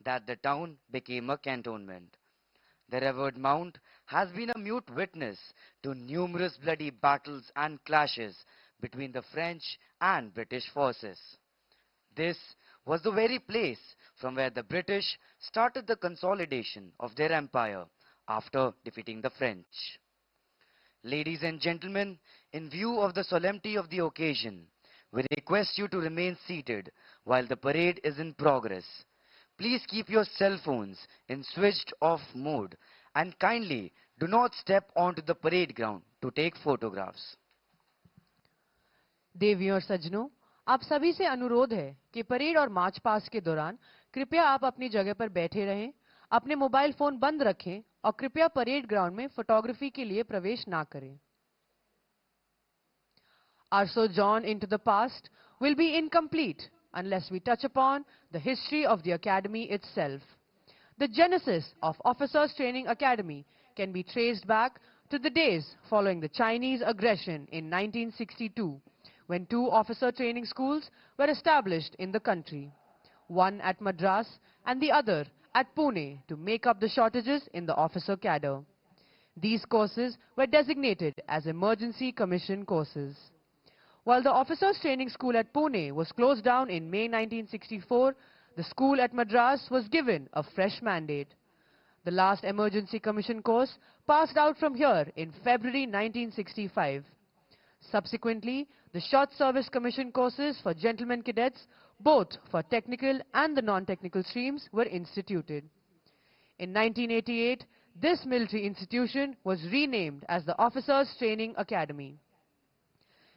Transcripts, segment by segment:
that the town became a cantonment. The revered mount has been a mute witness to numerous bloody battles and clashes between the French and British forces. This was the very place from where the British started the consolidation of their empire after defeating the French. Ladies and gentlemen, in view of the solemnity of the occasion, we request you to remain seated while the parade is in progress. Please keep your cell phones in switched off mode and kindly do not step onto the parade ground to take photographs. देवियों और सज्जनों, आप सभी से अनुरोध है कि parade और मार्च पास्ट के दौरान कृपया आप अपनी जगह पर बैठे रहें, अपने मोबाइल फोन बंद रखें और कृपया परेड ग्राउंड में फोटोग्राफी के लिए प्रवेश ना करें. Our sojourn into the past will be incomplete unless we touch upon the history of the Academy itself. The genesis of Officers Training Academy can be traced back to the days following the Chinese aggression in 1962, when two officer training schools were established in the country, one at Madras and the other at Pune to make up the shortages in the officer cadre. These courses were designated as emergency commission courses. While the Officers Training School at Pune was closed down in May 1964, the school at Madras was given a fresh mandate. The last emergency commission course passed out from here in February 1965. Subsequently, the short service commission courses for gentlemen cadets, both for technical and the non-technical streams, were instituted. In 1988, this military institution was renamed as the Officers Training Academy.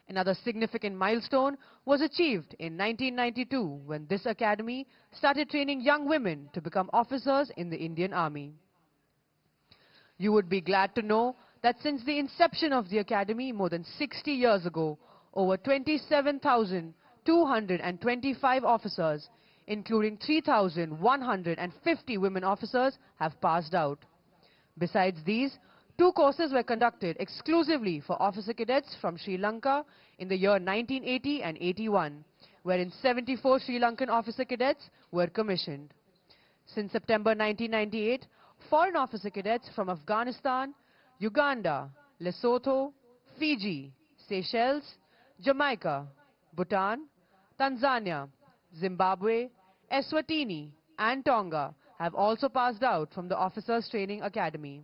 Another significant milestone was achieved in 1992 when this academy started training young women to become officers in the Indian Army. You would be glad to know that since the inception of the academy more than 60 years ago, over 27,225 officers, including 3,150 women officers, have passed out. Besides these, two courses were conducted exclusively for officer cadets from Sri Lanka in the year 1980 and 81, wherein 74 Sri Lankan officer cadets were commissioned. Since September 1998, foreign officer cadets from Afghanistan, Uganda, Lesotho, Fiji, Seychelles, Jamaica, Bhutan, Tanzania, Zimbabwe, Eswatini, and Tonga have also passed out from the Officers Training Academy.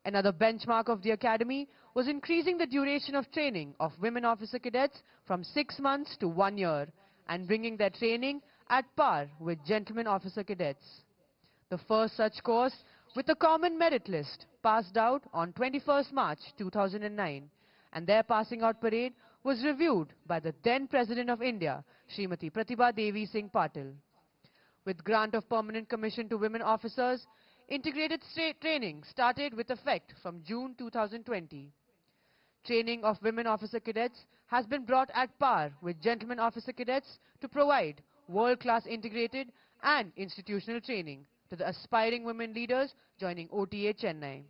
Another benchmark of the Academy was increasing the duration of training of women officer cadets from 6 months to 1 year and bringing their training at par with gentlemen officer cadets. The first such course with a common merit list passed out on 21st March 2009, and their passing out parade was reviewed by the then President of India, Srimati Pratibha Devi Singh Patil. With grant of permanent commission to women officers, integrated training started with effect from June 2020. Training of women officer cadets has been brought at par with gentlemen officer cadets to provide world-class integrated and institutional training to the aspiring women leaders joining OTA Chennai.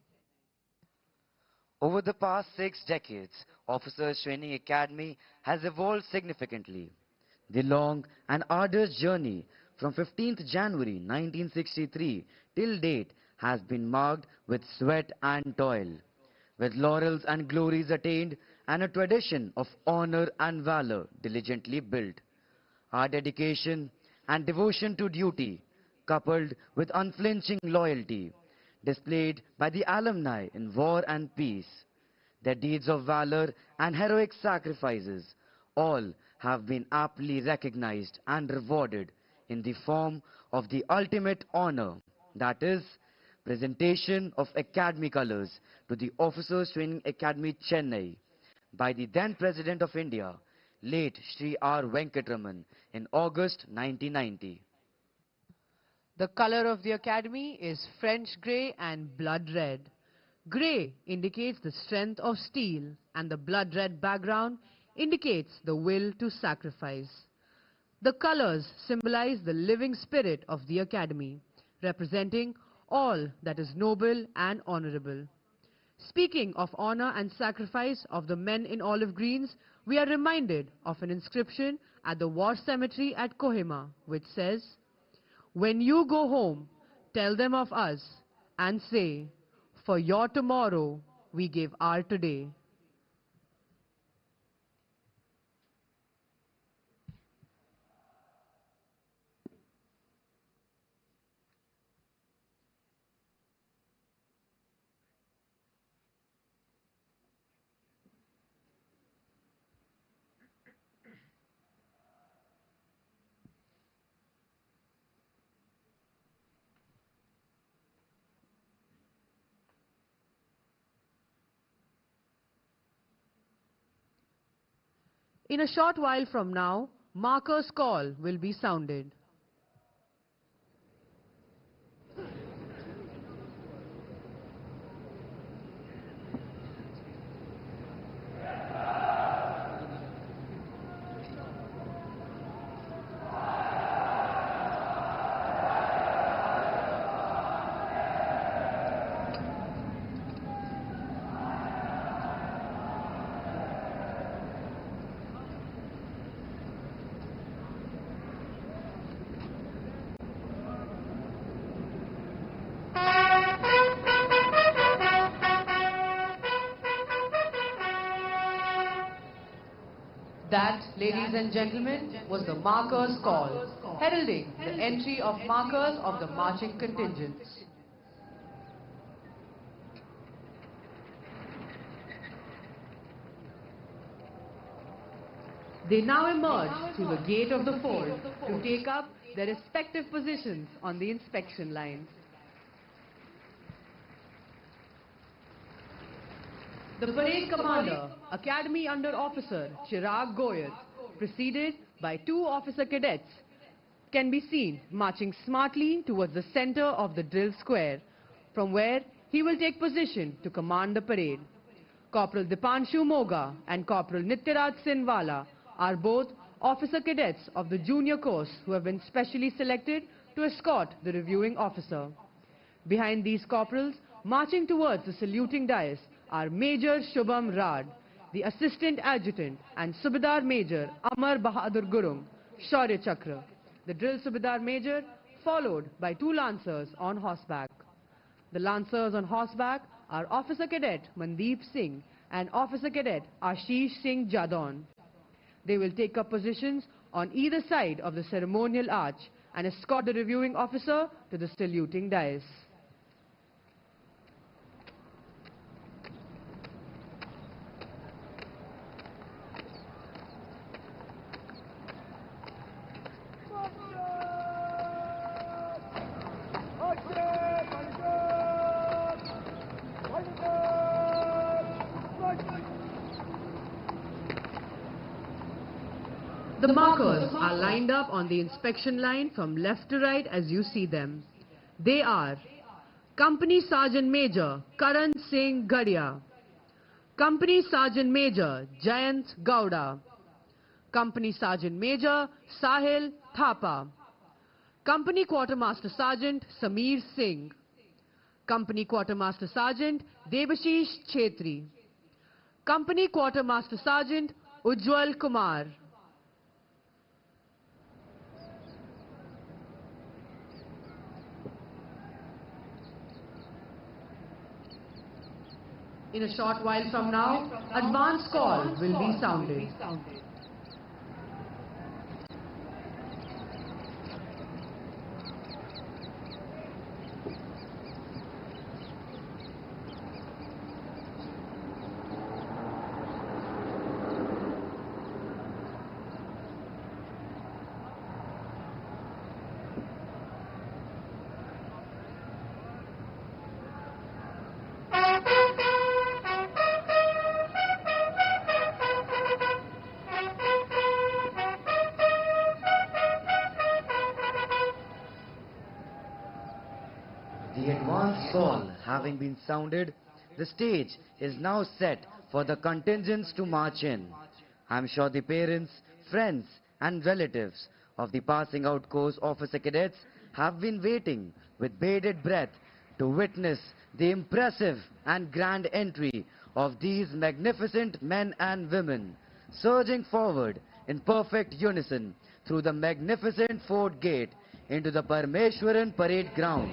Over the past 6 decades, Officers Training Academy has evolved significantly. The long and arduous journey from 15th January 1963 till date has been marked with sweat and toil, with laurels and glories attained and a tradition of honor and valor diligently built. Our dedication and devotion to duty, coupled with unflinching loyalty, displayed by the alumni in war and peace, their deeds of valor and heroic sacrifices, all have been aptly recognized and rewarded in the form of the ultimate honor, that is, presentation of Academy colors to the Officers Training Academy Chennai by the then President of India, late Shri R. Venkatraman, in August 1990. The color of the academy is French grey and blood red. Grey indicates the strength of steel and the blood red background indicates the will to sacrifice. The colors symbolize the living spirit of the academy, representing all that is noble and honorable. Speaking of honor and sacrifice of the men in olive greens, we are reminded of an inscription at the war cemetery at Kohima, which says, When you go home, tell them of us and say, for your tomorrow, we gave our today. In a short while from now, marker's call will be sounded. That, ladies and gentlemen, was the marker's call, heralding the entry of markers of the marching contingents. They now emerge through the gate of the fort to take up their respective positions on the inspection lines. The parade commander, Academy Under Officer Chirag Goyal, preceded by 2 officer cadets, can be seen marching smartly towards the center of the drill square, from where he will take position to command the parade. Corporal Dipanshu Moga and Corporal Nityaraj Sinwala are both officer cadets of the junior course who have been specially selected to escort the reviewing officer. Behind these corporals, marching towards the saluting dais, are Major Shubham Rad, the Assistant Adjutant, and Subedar Major Amar Bahadur Gurung, Shaurya Chakra. The drill Subedar Major, followed by 2 Lancers on horseback. The Lancers on horseback are Officer Cadet Mandeep Singh and Officer Cadet Ashish Singh Jadon. They will take up positions on either side of the ceremonial arch and escort the reviewing officer to the saluting dais. The markers are lined up on the inspection line from left to right as you see them. They are Company Sergeant Major Karan Singh Gadia, Company Sergeant Major Jayant Gowda, Company Sergeant Major Sahil Thapa, Company Quartermaster Sergeant Sameer Singh, Company Quartermaster Sergeant Debashish Chetri, Company Quartermaster Sergeant Ujjwal Kumar. In a short while from now, advance call will be sounded. The advance call having been sounded, the stage is now set for the contingents to march in. I'm sure the parents, friends and relatives of the passing out course officer cadets have been waiting with bated breath to witness the impressive and grand entry of these magnificent men and women, surging forward in perfect unison through the magnificent fort gate into the Parmeshwaran parade ground.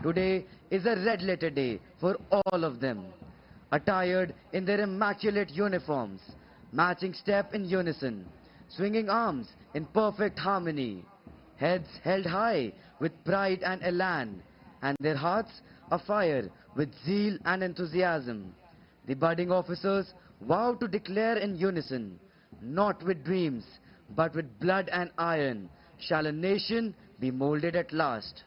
Today is a red letter day for all of them. Attired in their immaculate uniforms, matching step in unison, swinging arms in perfect harmony, heads held high with pride and elan, and their hearts afire with zeal and enthusiasm. The budding officers vow to declare in unison, not with dreams, but with blood and iron, shall a nation be molded at last.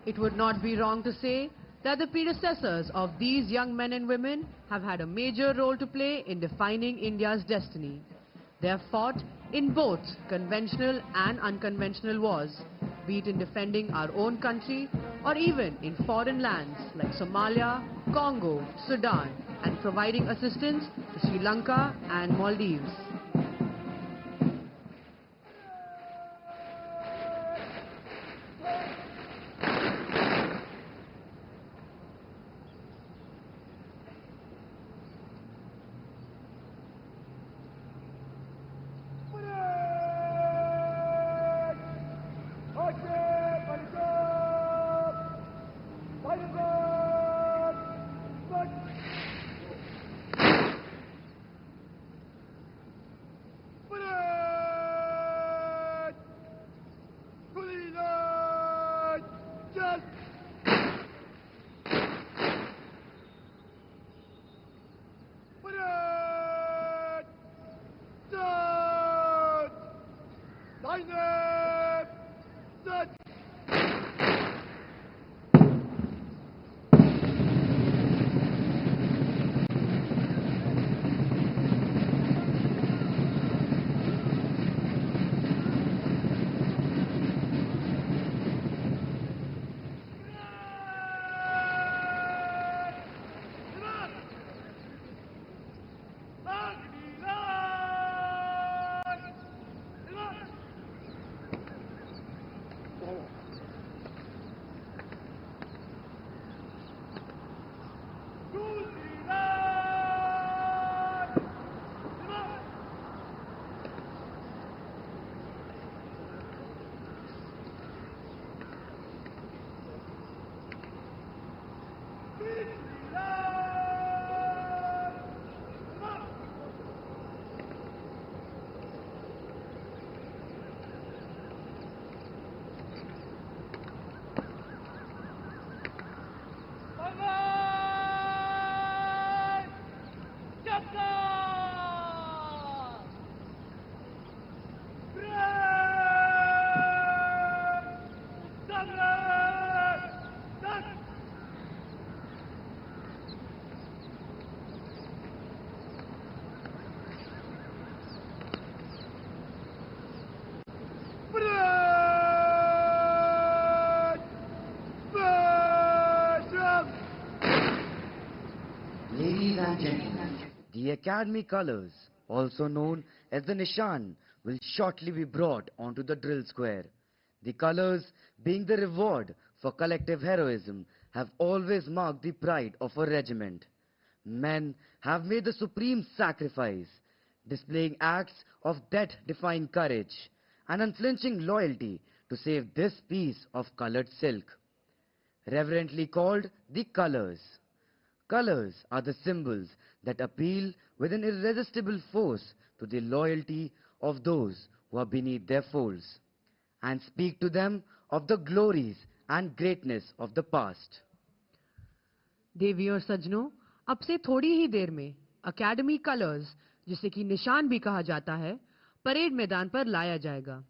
It would not be wrong to say that the predecessors of these young men and women have had a major role to play in defining India's destiny. They have fought in both conventional and unconventional wars, be it in defending our own country or even in foreign lands like Somalia, Congo, Sudan, and providing assistance to Sri Lanka and Maldives. Ladies and gentlemen, the Academy colors, also known as the Nishan, will shortly be brought onto the drill square. The colors, being the reward for collective heroism, have always marked the pride of a regiment. Men have made the supreme sacrifice, displaying acts of death-defying courage and unflinching loyalty to save this piece of colored silk. Reverently called the colors. Colors are the symbols that appeal with an irresistible force to the loyalty of those who are beneath their folds and speak to them of the glories and greatness of the past. देवी और सज्जनों, अब से थोड़ी ही देर में academy colours, जिसे कि निशान भी कहा जाता है, परेड मैदान पर लाया जाएगा।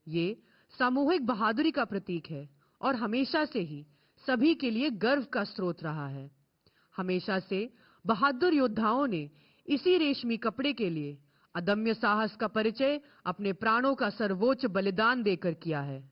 ये सामूहिक बहादुरी का प्रतीक है और हमेशा से ही सभी के लिए गर्व का स्रोत रहा है। हमेशा से बहादुर योद्धाओं ने इसी रेशमी कपड़े के लिए अदम्य साहस का परिचय अपने प्राणों का सर्वोच्च बलिदान देकर किया है।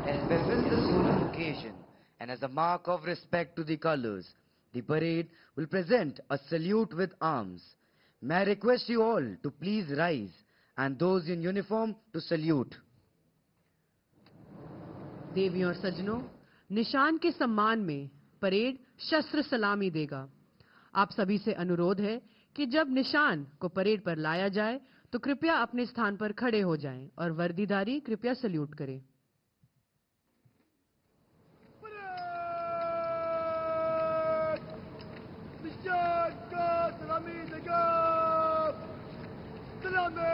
As befits the solemn occasion and as a mark of respect to the colors, the parade will present a salute with arms. May I request you all to please rise and those in uniform to salute. देवियों और सज्जनों, निशान के सम्मान में parade शस्त्र सलामी देगा। आप सभी से अनुरोध है कि जब निशान को परेड पर लाया जाए तो कृपया अपने स्थान पर खड़े हो जाएं और वर्दीधारी कृपया सल्यूट करें। निशान को सलामी देगा। सलामी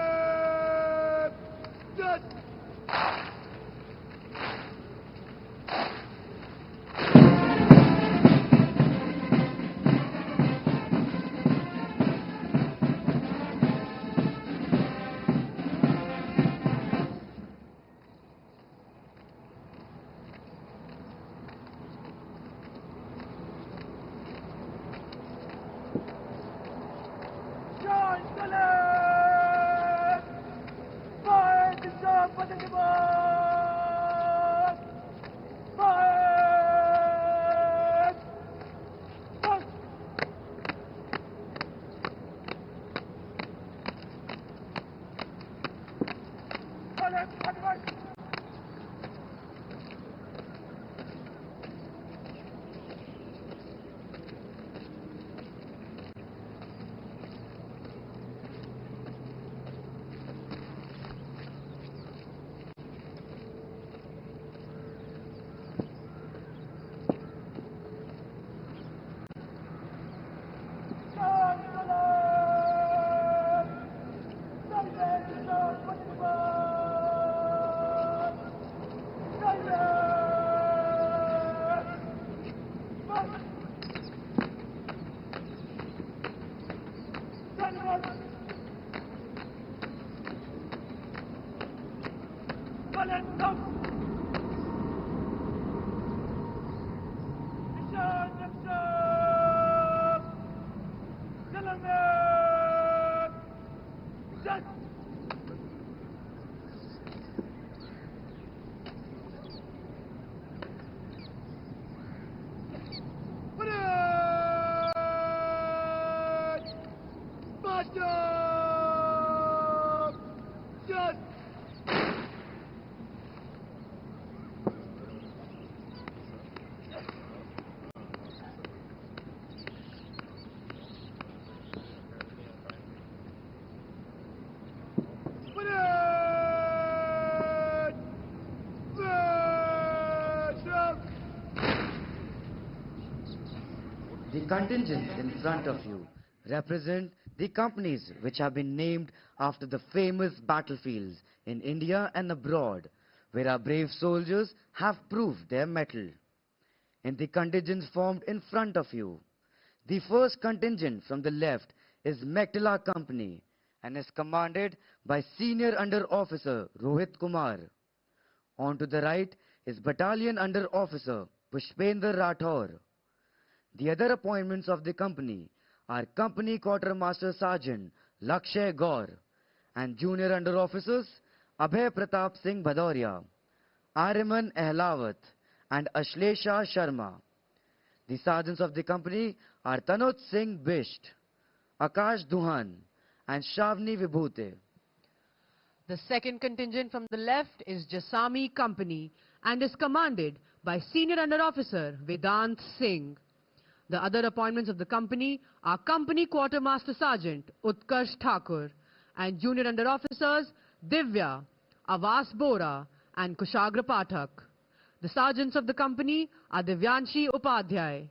जय। The contingents in front of you represent the companies which have been named after the famous battlefields in India and abroad, where our brave soldiers have proved their mettle. In the contingents formed in front of you, the first contingent from the left is Mektila Company and is commanded by Senior Under Officer Rohit Kumar. On to the right is Battalion Under Officer Pushpender Rathore. The other appointments of the company are Company Quartermaster Sergeant Lakshay Gaur and Junior Under Officers Abhay Pratap Singh Bhadoria, Ariman Ehlawat and Ashlesha Sharma. The sergeants of the company are Tanoj Singh Bisht, Akash Duhan and Shavni Vibhute. The second contingent from the left is Jasami Company and is commanded by Senior Under Officer Vedant Singh. The other appointments of the company are Company Quartermaster Sergeant Utkarsh Thakur and Junior Under Officers Divya, Avas Bora and Kushagra Pathak. The sergeants of the company are Divyanshi Upadhyay,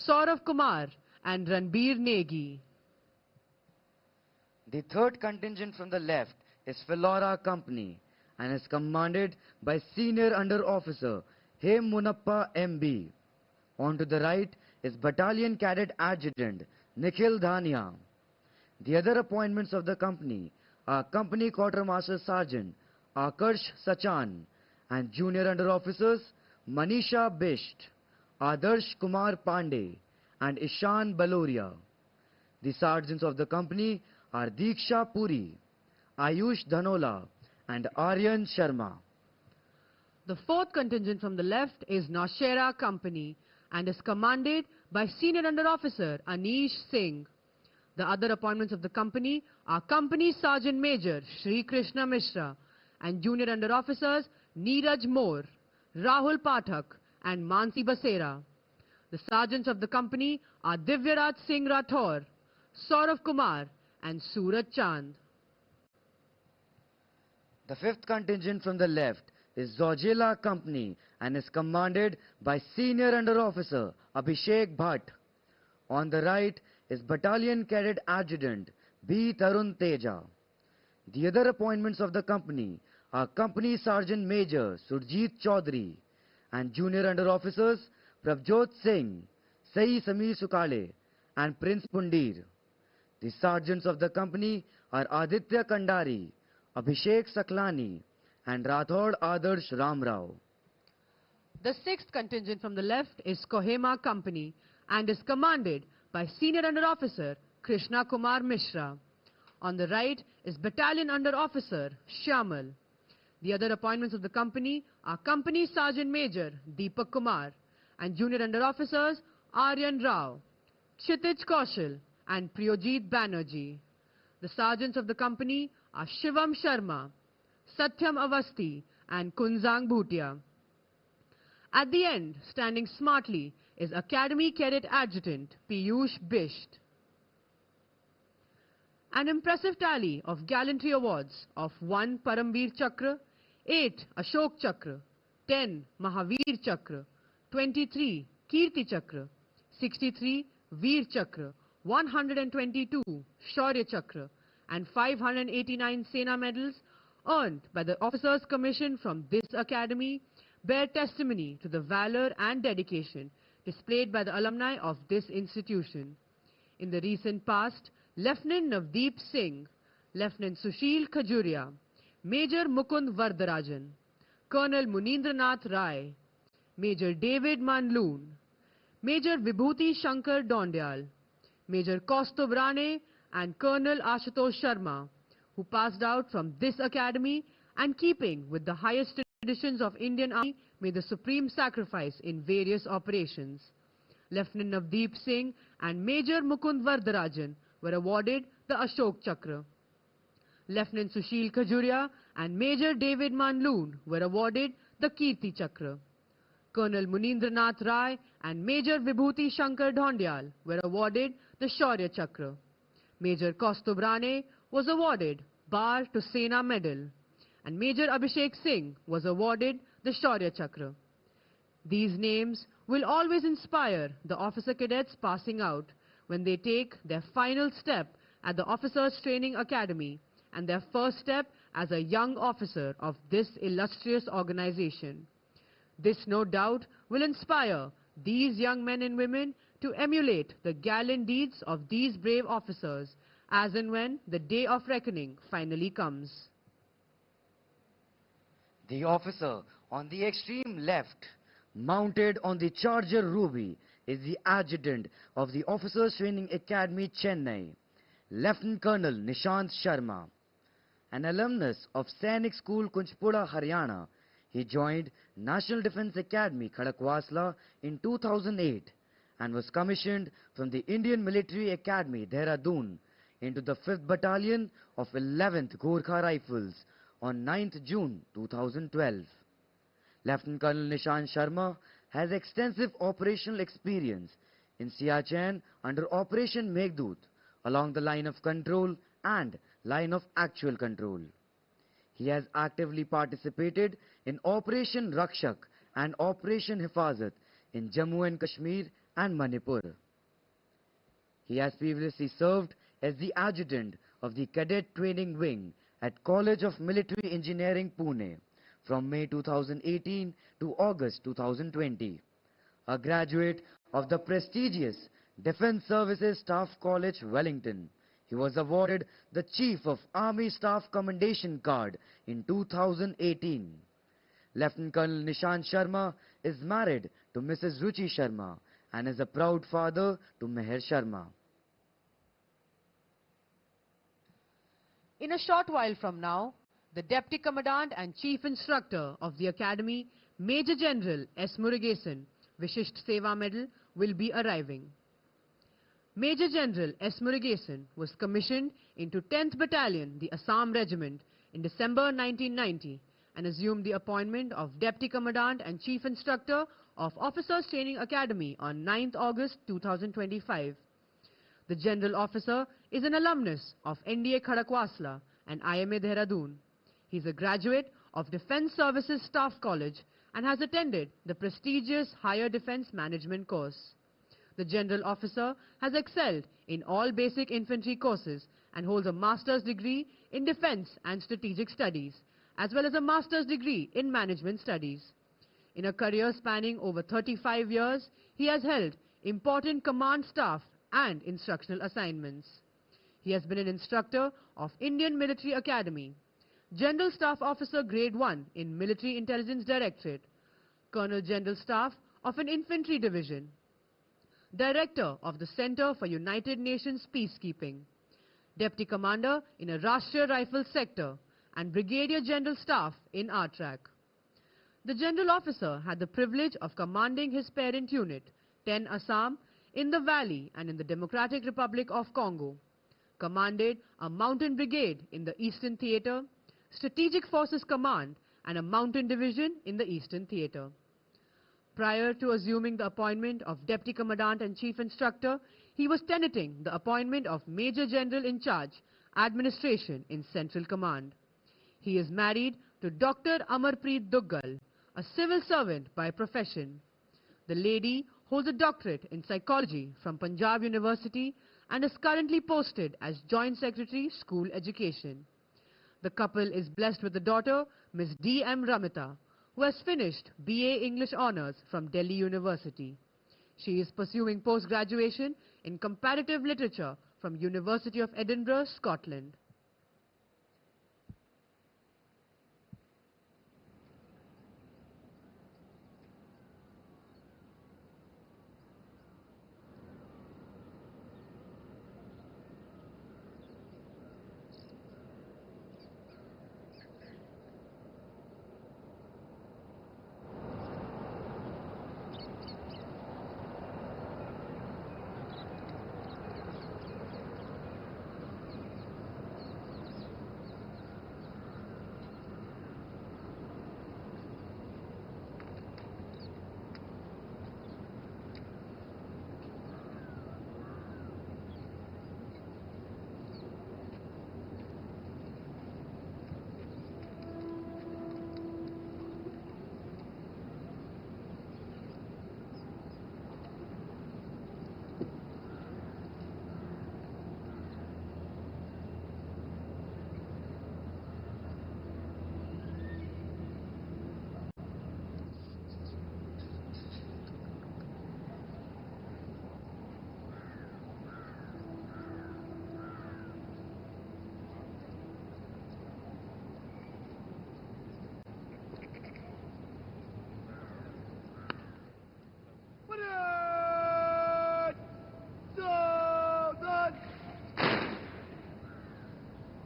Saurav Kumar and Ranbir Negi. The third contingent from the left is Philora Company and is commanded by Senior Under Officer Hem Munappa MB. On to the right is Battalion Cadet Adjutant Nikhil Dhania. The other appointments of the company are Company Quartermaster Sergeant Akarsh Sachan and Junior Under Officers Manisha Bisht, Adarsh Kumar Pandey and Ishan Baloria. The sergeants of the company are Diksha Puri, Ayush Dhanola and Aryan Sharma. The fourth contingent from the left is Naushera Company and is commanded by Senior Under Officer Anish Singh. The other appointments of the company are Company Sergeant Major Shri Krishna Mishra and Junior Under Officers Neeraj Moore, Rahul Pathak and Mansi Basera. The sergeants of the company are Divyaraj Singh Rathore, Saurav Kumar and Suraj Chand. The fifth contingent from the left is Zojela Company and is commanded by Senior Under Officer Abhishek Bhatt. On the right is Battalion Cadet Adjutant B. Tarun Teja. The other appointments of the company are Company Sergeant Major Surjit Chaudhary and Junior Under Officers Prabjot Singh, Sai Samir Sukale and Prince Pundir. The sergeants of the company are Aditya Kandari, Abhishek Saklani and Rathod Adarsh Ramrao. The sixth contingent from the left is Kohima Company and is commanded by Senior Under Officer Krishna Kumar Mishra. On the right is Battalion Under Officer Shyamal. The other appointments of the company are Company Sergeant Major Deepak Kumar and Junior Under Officers Aryan Rao, Kshitij Kaushal and Priyojit Banerjee. The sergeants of the company are Shivam Sharma, Satyam Avasti and Kunzang Bhutia. At the end, standing smartly, is Academy Cadet Adjutant Piyush Bisht. An impressive tally of gallantry awards of 1 Paramveer Chakra, 8 Ashok Chakra, 10 Mahavir Chakra, 23 Kirti Chakra, 63 Veer Chakra, 122 Shaurya Chakra and 589 Sena medals earned by the Officers Commission from this academy bear testimony to the valor and dedication displayed by the alumni of this institution. In the recent past, Lieutenant Navdeep Singh, Lieutenant Sushil Khajuria, Major Mukund Vardarajan, Colonel Munindranath Rai, Major David Manloon, Major Vibhuti Shankar Dondyal, Major Kaustubh Rane and Colonel Ashutosh Sharma, who passed out from this academy and keeping with the highest traditions of Indian Army, made the supreme sacrifice in various operations. Lieutenant Navdeep Singh and Major Mukund Vardarajan were awarded the Ashok Chakra. Lieutenant Sushil Khajuria and Major David Manloon were awarded the Kirti Chakra. Colonel Munindranath Rai and Major Vibhuti Shankar Dhondyal were awarded the Shaurya Chakra. Major Kaustubh Rane was awarded Bar to Sena Medal and Major Abhishek Singh was awarded the Shaurya Chakra. These names will always inspire the officer cadets passing out when they take their final step at the Officers Training Academy and their first step as a young officer of this illustrious organization. This no doubt will inspire these young men and women to emulate the gallant deeds of these brave officers as and when the day of reckoning finally comes. The officer on the extreme left, mounted on the Charger Ruby, is the adjutant of the Officers Training Academy, Chennai, Lieutenant Colonel Nishant Sharma. An alumnus of Sainik School, Kunchpura, Haryana, he joined National Defence Academy, Khadakwasla in 2008 and was commissioned from the Indian Military Academy, Dehradun, into the 5th Battalion of 11th Gorkha Rifles on 9th June 2012. Lieutenant Colonel Nishant Sharma has extensive operational experience in Siachen under Operation Meghdoot along the line of control and line of actual control. He has actively participated in Operation Rakshak and Operation Hifazat in Jammu and Kashmir and Manipur. He has previously served as the adjutant of the Cadet Training Wing at College of Military Engineering, Pune, from May 2018 to August 2020. A graduate of the prestigious Defence Services Staff College, Wellington, he was awarded the Chief of Army Staff Commendation Card in 2018. Lieutenant Colonel Nishant Sharma is married to Mrs. Ruchi Sharma and is a proud father to Meher Sharma. In a short while from now, The Deputy Commandant and Chief Instructor of the Academy, Major General S. Murugesan, Vishisht Seva Medal, will be arriving. Major General S. Murugesan was commissioned into 10th Battalion, the Assam Regiment, in December 1990 and assumed the appointment of Deputy Commandant and Chief Instructor of Officers Training Academy on 9th August 2025. The General Officer is an alumnus of NDA Khadakwasla and IMA Dehradun. He is a graduate of Defence Services Staff College and has attended the prestigious Higher Defence Management course. The General Officer has excelled in all basic infantry courses and holds a master's degree in Defence and Strategic Studies, as well as a master's degree in Management Studies. In a career spanning over 35 years, he has held important command staff and instructional assignments. He has been an instructor of Indian Military Academy, General Staff Officer Grade 1 in Military Intelligence Directorate, Colonel General Staff of an Infantry Division, Director of the Center for United Nations Peacekeeping, Deputy Commander in a Rashtriya Rifle Sector, and Brigadier General Staff in RTRAC. The General Officer had the privilege of commanding his parent unit, 10 Assam, in the Valley and in the Democratic Republic of Congo, commanded a mountain brigade in the Eastern Theater, Strategic Forces Command, and a mountain division in the Eastern Theater. Prior to assuming the appointment of Deputy Commandant and Chief Instructor, he was tenanting the appointment of Major General in Charge, Administration in Central Command. He is married to Dr. Amarpreet Duggal, a civil servant by profession. The lady holds a doctorate in psychology from Punjab University and is currently posted as Joint Secretary, School Education. The couple is blessed with a daughter, Ms. D. M. Ramita, who has finished BA English Honours from Delhi University. She is pursuing post-graduation in Comparative Literature from University of Edinburgh, Scotland.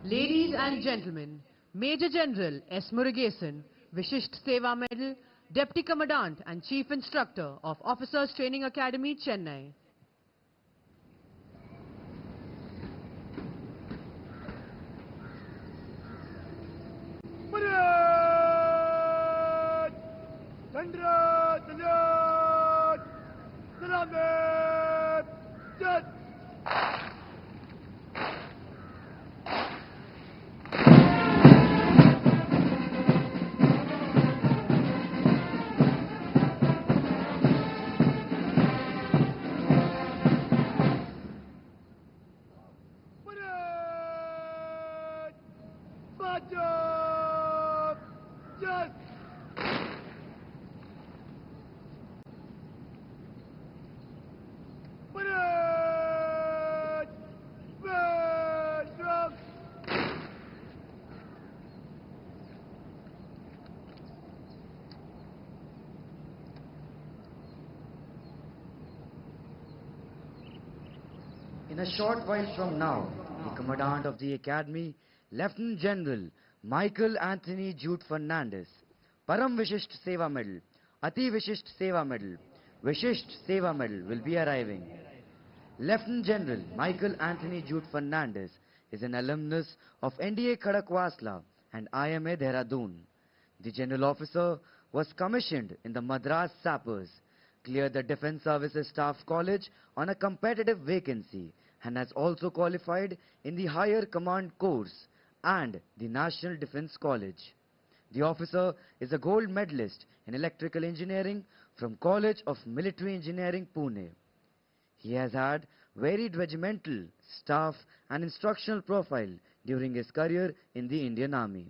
Ladies and gentlemen, Major General S. Murugesan, Vishisht Seva Medal, Deputy Commandant and Chief Instructor of Officers Training Academy, Chennai. In a short while from now, the Commandant of the Academy, Lieutenant General Michael Anthony Jude Fernandez, Param Vishisht Seva Medal, Ati Vishisht Seva Medal, Vishisht Seva Medal will be arriving. Lieutenant General Michael Anthony Jude Fernandez is an alumnus of NDA Khadakwasla and IMA Dehradun. The general officer was commissioned in the Madras Sappers, cleared the Defence Services Staff College on a competitive vacancy, and has also qualified in the Higher Command course and the National Defence College. The officer is a gold medalist in electrical engineering from College of Military Engineering, Pune. He has had varied regimental, staff and instructional profile during his career in the Indian Army.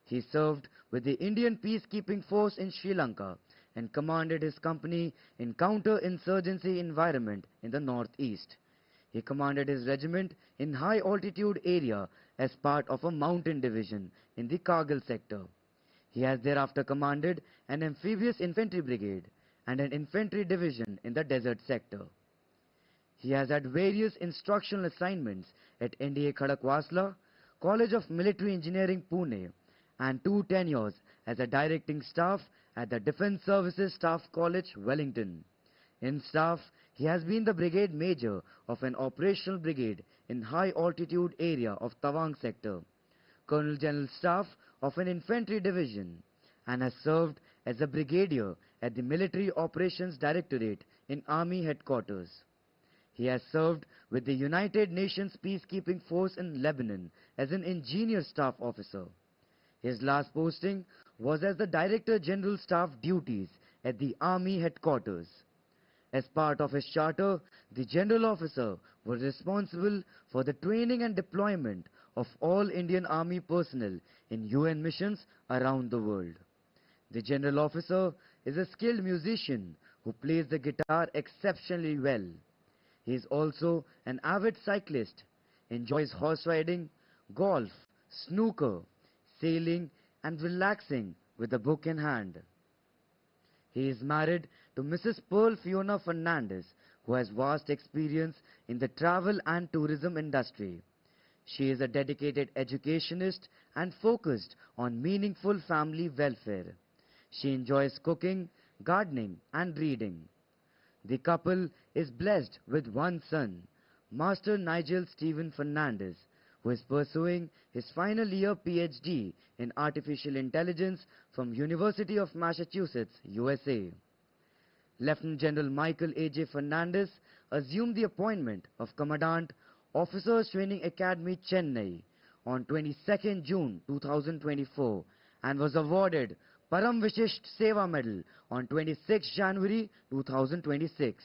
He served with the Indian Peacekeeping Force in Sri Lanka and commanded his company in counter-insurgency environment in the northeast. He commanded his regiment in high-altitude area as part of a mountain division in the Kargil sector. He has thereafter commanded an amphibious infantry brigade and an infantry division in the desert sector. He has had various instructional assignments at NDA Khadakwasla, College of Military Engineering, Pune, and 2 tenures as a directing staff at the Defence Services Staff College, Wellington. In staff, he has been the brigade major of an operational brigade in high altitude area of Tawang sector, Colonel General Staff of an infantry division, and has served as a brigadier at the Military Operations Directorate in Army Headquarters. He has served with the United Nations Peacekeeping Force in Lebanon as an engineer staff officer. His last posting was as the Director General Staff Duties at the Army Headquarters. As part of his charter, the General Officer was responsible for the training and deployment of all Indian Army personnel in UN missions around the world. The General Officer is a skilled musician who plays the guitar exceptionally well. He is also an avid cyclist, enjoys horse riding, golf, snooker, sailing and relaxing with a book in hand. He is married to Mrs. Pearl Fiona Fernandez, who has vast experience in the travel and tourism industry. She is a dedicated educationist and focused on meaningful family welfare. She enjoys cooking, gardening and reading. The couple is blessed with one son, Master Nigel Stephen Fernandez, who is pursuing his final year PhD in Artificial Intelligence from University of Massachusetts, USA. Lieutenant General Michael A.J. Fernandez assumed the appointment of Commandant, Officers Training Academy, Chennai on 22nd June 2024 and was awarded Param Vishisht Seva Medal on 26 January 2026.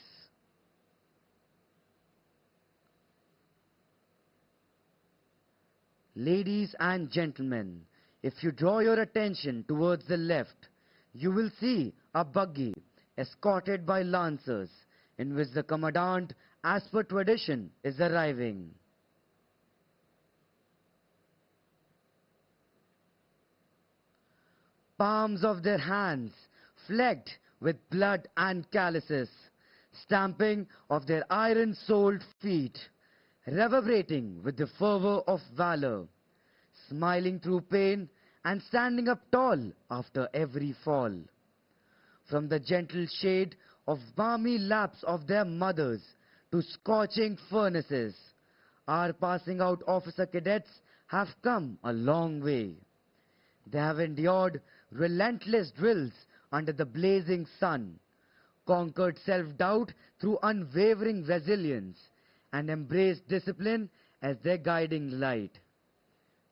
Ladies and gentlemen, if you draw your attention towards the left, you will see a buggy escorted by lancers in which the Commandant, as per tradition, is arriving. Palms of their hands flecked with blood and calluses, stamping of their iron-soled feet, reverberating with the fervor of valor, smiling through pain and standing up tall after every fall. From the gentle shade of balmy laps of their mothers to scorching furnaces, our passing out officer cadets have come a long way. They have endured relentless drills under the blazing sun, conquered self-doubt through unwavering resilience, and embraced discipline as their guiding light.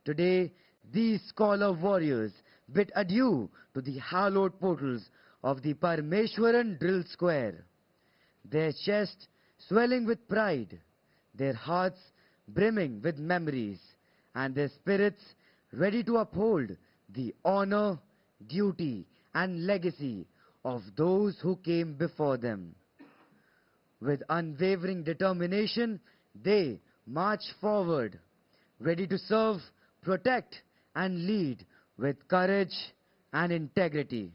Today, these scholar warriors bid adieu to the hallowed portals of the Parameshwaran Drill Square, their chest swelling with pride, their hearts brimming with memories, and their spirits ready to uphold the honor, duty, and legacy of those who came before them. With unwavering determination, they march forward, ready to serve, protect, and lead with courage and integrity.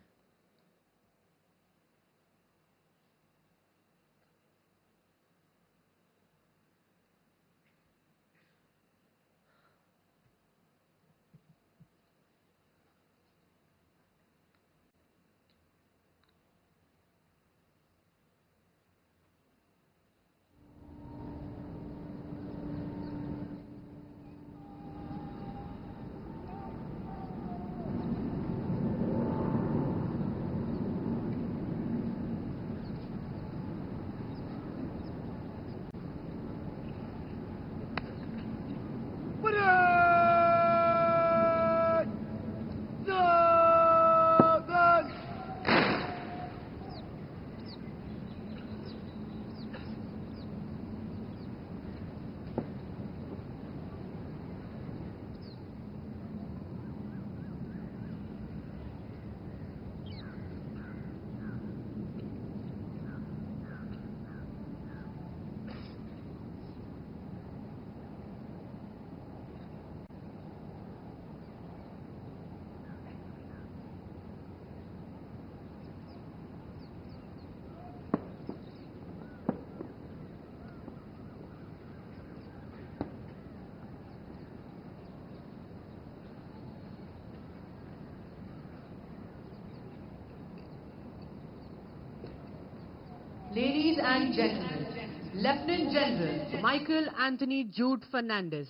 Ladies and gentlemen, Lieutenant General Michael Anthony Jude Fernandez,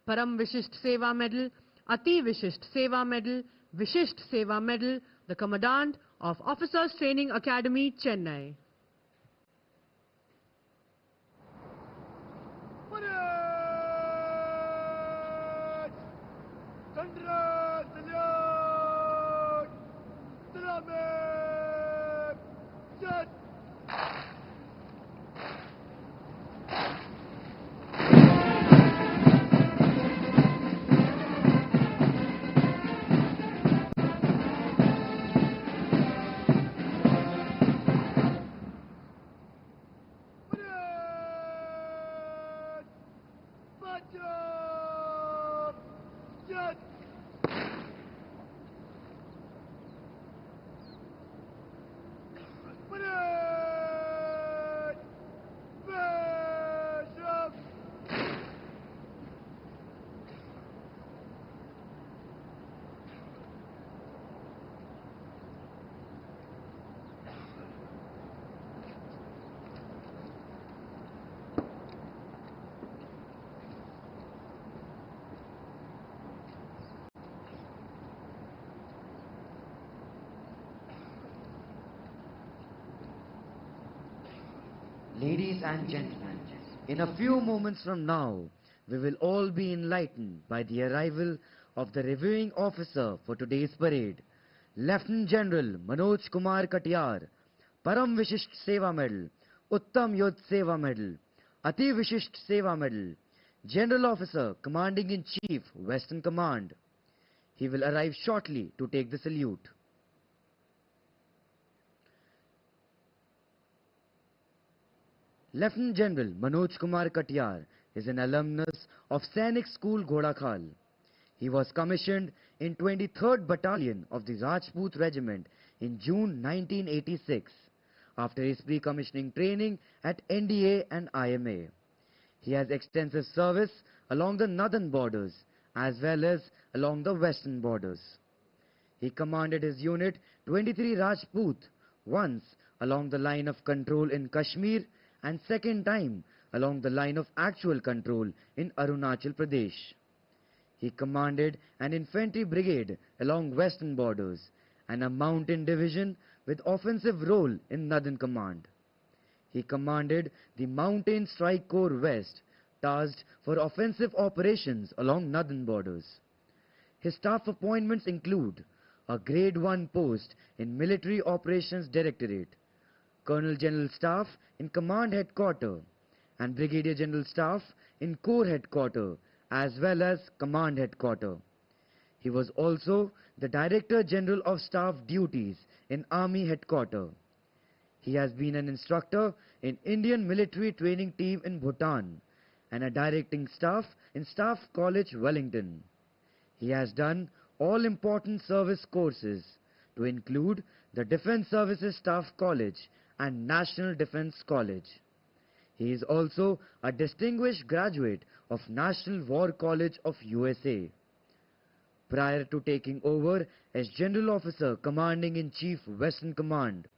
Param Vishisht Seva Medal, Ati Vishisht Seva Medal, Vishisht Seva Medal, the Commandant of Officers Training Academy, Chennai. Parade! Thunder, salute! Salaam! Set! Parade! March up! Set! Parade! March up! Ladies and gentlemen, in a few moments from now, we will all be enlightened by the arrival of the reviewing officer for today's parade, Lieutenant General Manoj Kumar Katiyar, Param Vishisht Seva Medal, Uttam Yodh Seva Medal, Ati Vishisht Seva Medal, General Officer Commanding in Chief, Western Command. He will arrive shortly to take the salute. Lieutenant General Manoj Kumar Katiyar is an alumnus of Sainik School, Ghodakhal. He was commissioned in 23rd Battalion of the Rajput Regiment in June 1986 after his pre-commissioning training at NDA and IMA. He has extensive service along the northern borders as well as along the western borders. He commanded his unit 23 Rajput, once along the line of control in Kashmir and second time along the line of actual control in Arunachal Pradesh. He commanded an infantry brigade along western borders and a mountain division with offensive role in Northern Command. He commanded the Mountain Strike Corps West, tasked for offensive operations along northern borders. His staff appointments include a Grade 1 post in Military Operations Directorate, Colonel General Staff in Command Headquarters, and Brigadier General Staff in Corps Headquarters as well as Command Headquarters. He was also the Director General of Staff Duties in Army Headquarters. He has been an instructor in Indian Military Training Team in Bhutan and a directing staff in Staff College, Wellington. He has done all important service courses to include the Defence Services Staff College and National Defence College. He is also a distinguished graduate of National War College of USA. Prior to taking over as General Officer Commanding in Chief Western Command,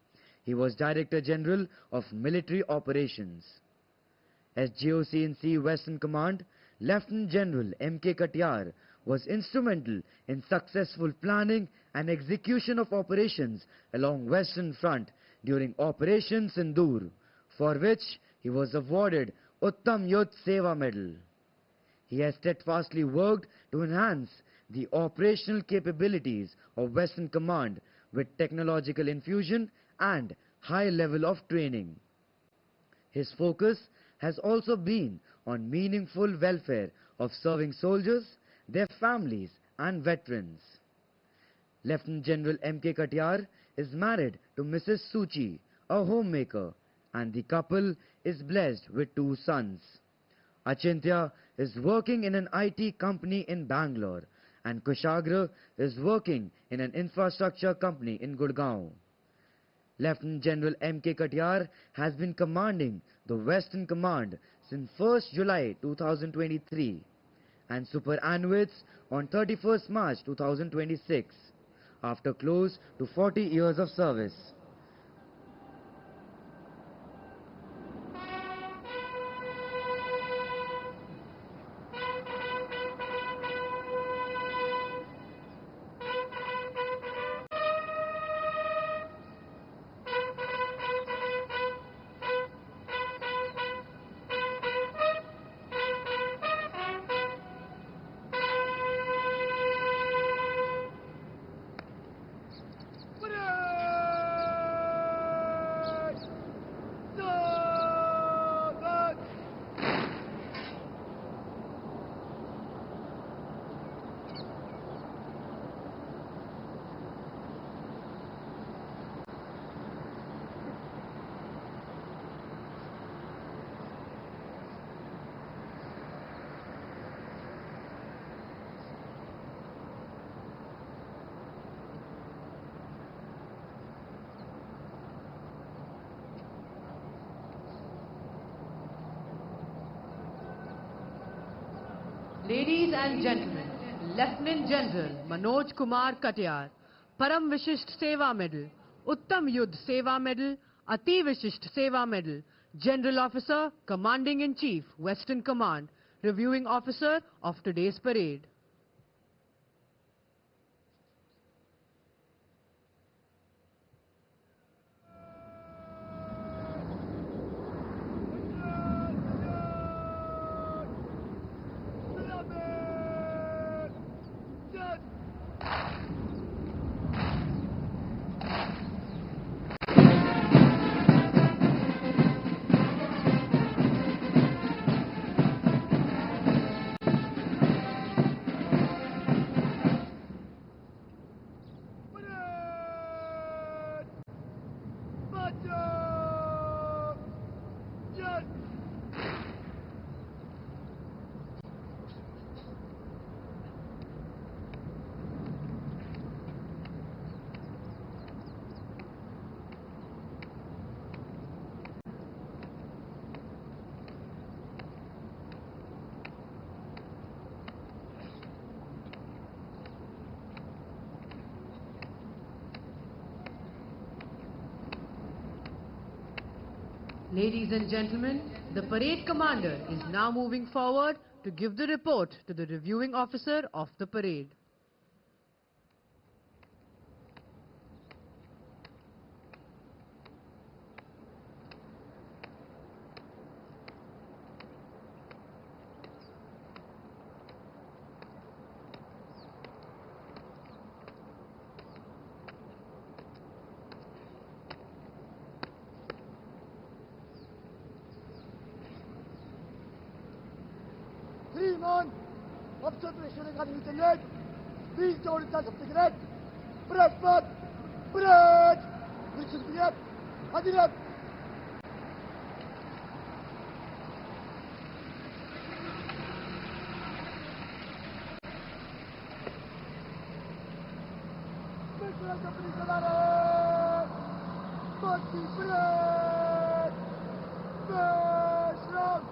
he was Director General of Military Operations. As GOC&C Western Command, Lieutenant General M.K. Katiyar was instrumental in successful planning and execution of operations along Western Front during Operation Sindoor, for which he was awarded Uttam Yodh Seva Medal. He has steadfastly worked to enhance the operational capabilities of Western Command with technological infusion and high level of training. His focus has also been on meaningful welfare of serving soldiers, their families and veterans. Lieutenant General M.K. Katiyar is married to Mrs. Suchi, a homemaker, and the couple is blessed with 2 sons. Achintya is working in an IT company in Bangalore, and Kushagra is working in an infrastructure company in Gurgaon. Lieutenant General M.K. Katiyar has been commanding the Western Command since 1st July 2023 and superannuates on 31st March 2026 after close to 40 years of service. Ladies and gentlemen, Lieutenant General Manoj Kumar Katyar, Param Vishisht Seva Medal, Uttam Yudh Seva Medal, Ati Vishisht Seva Medal, General Officer, Commanding in Chief, Western Command, Reviewing Officer of today's parade. Ladies and gentlemen, the parade commander is now moving forward to give the report to the reviewing officer of the parade. Three-man, observation academy Contingent, please join us up the grenade. Prasar Bharati, which is the Contingent. Company Commandant, Party Parade, first round.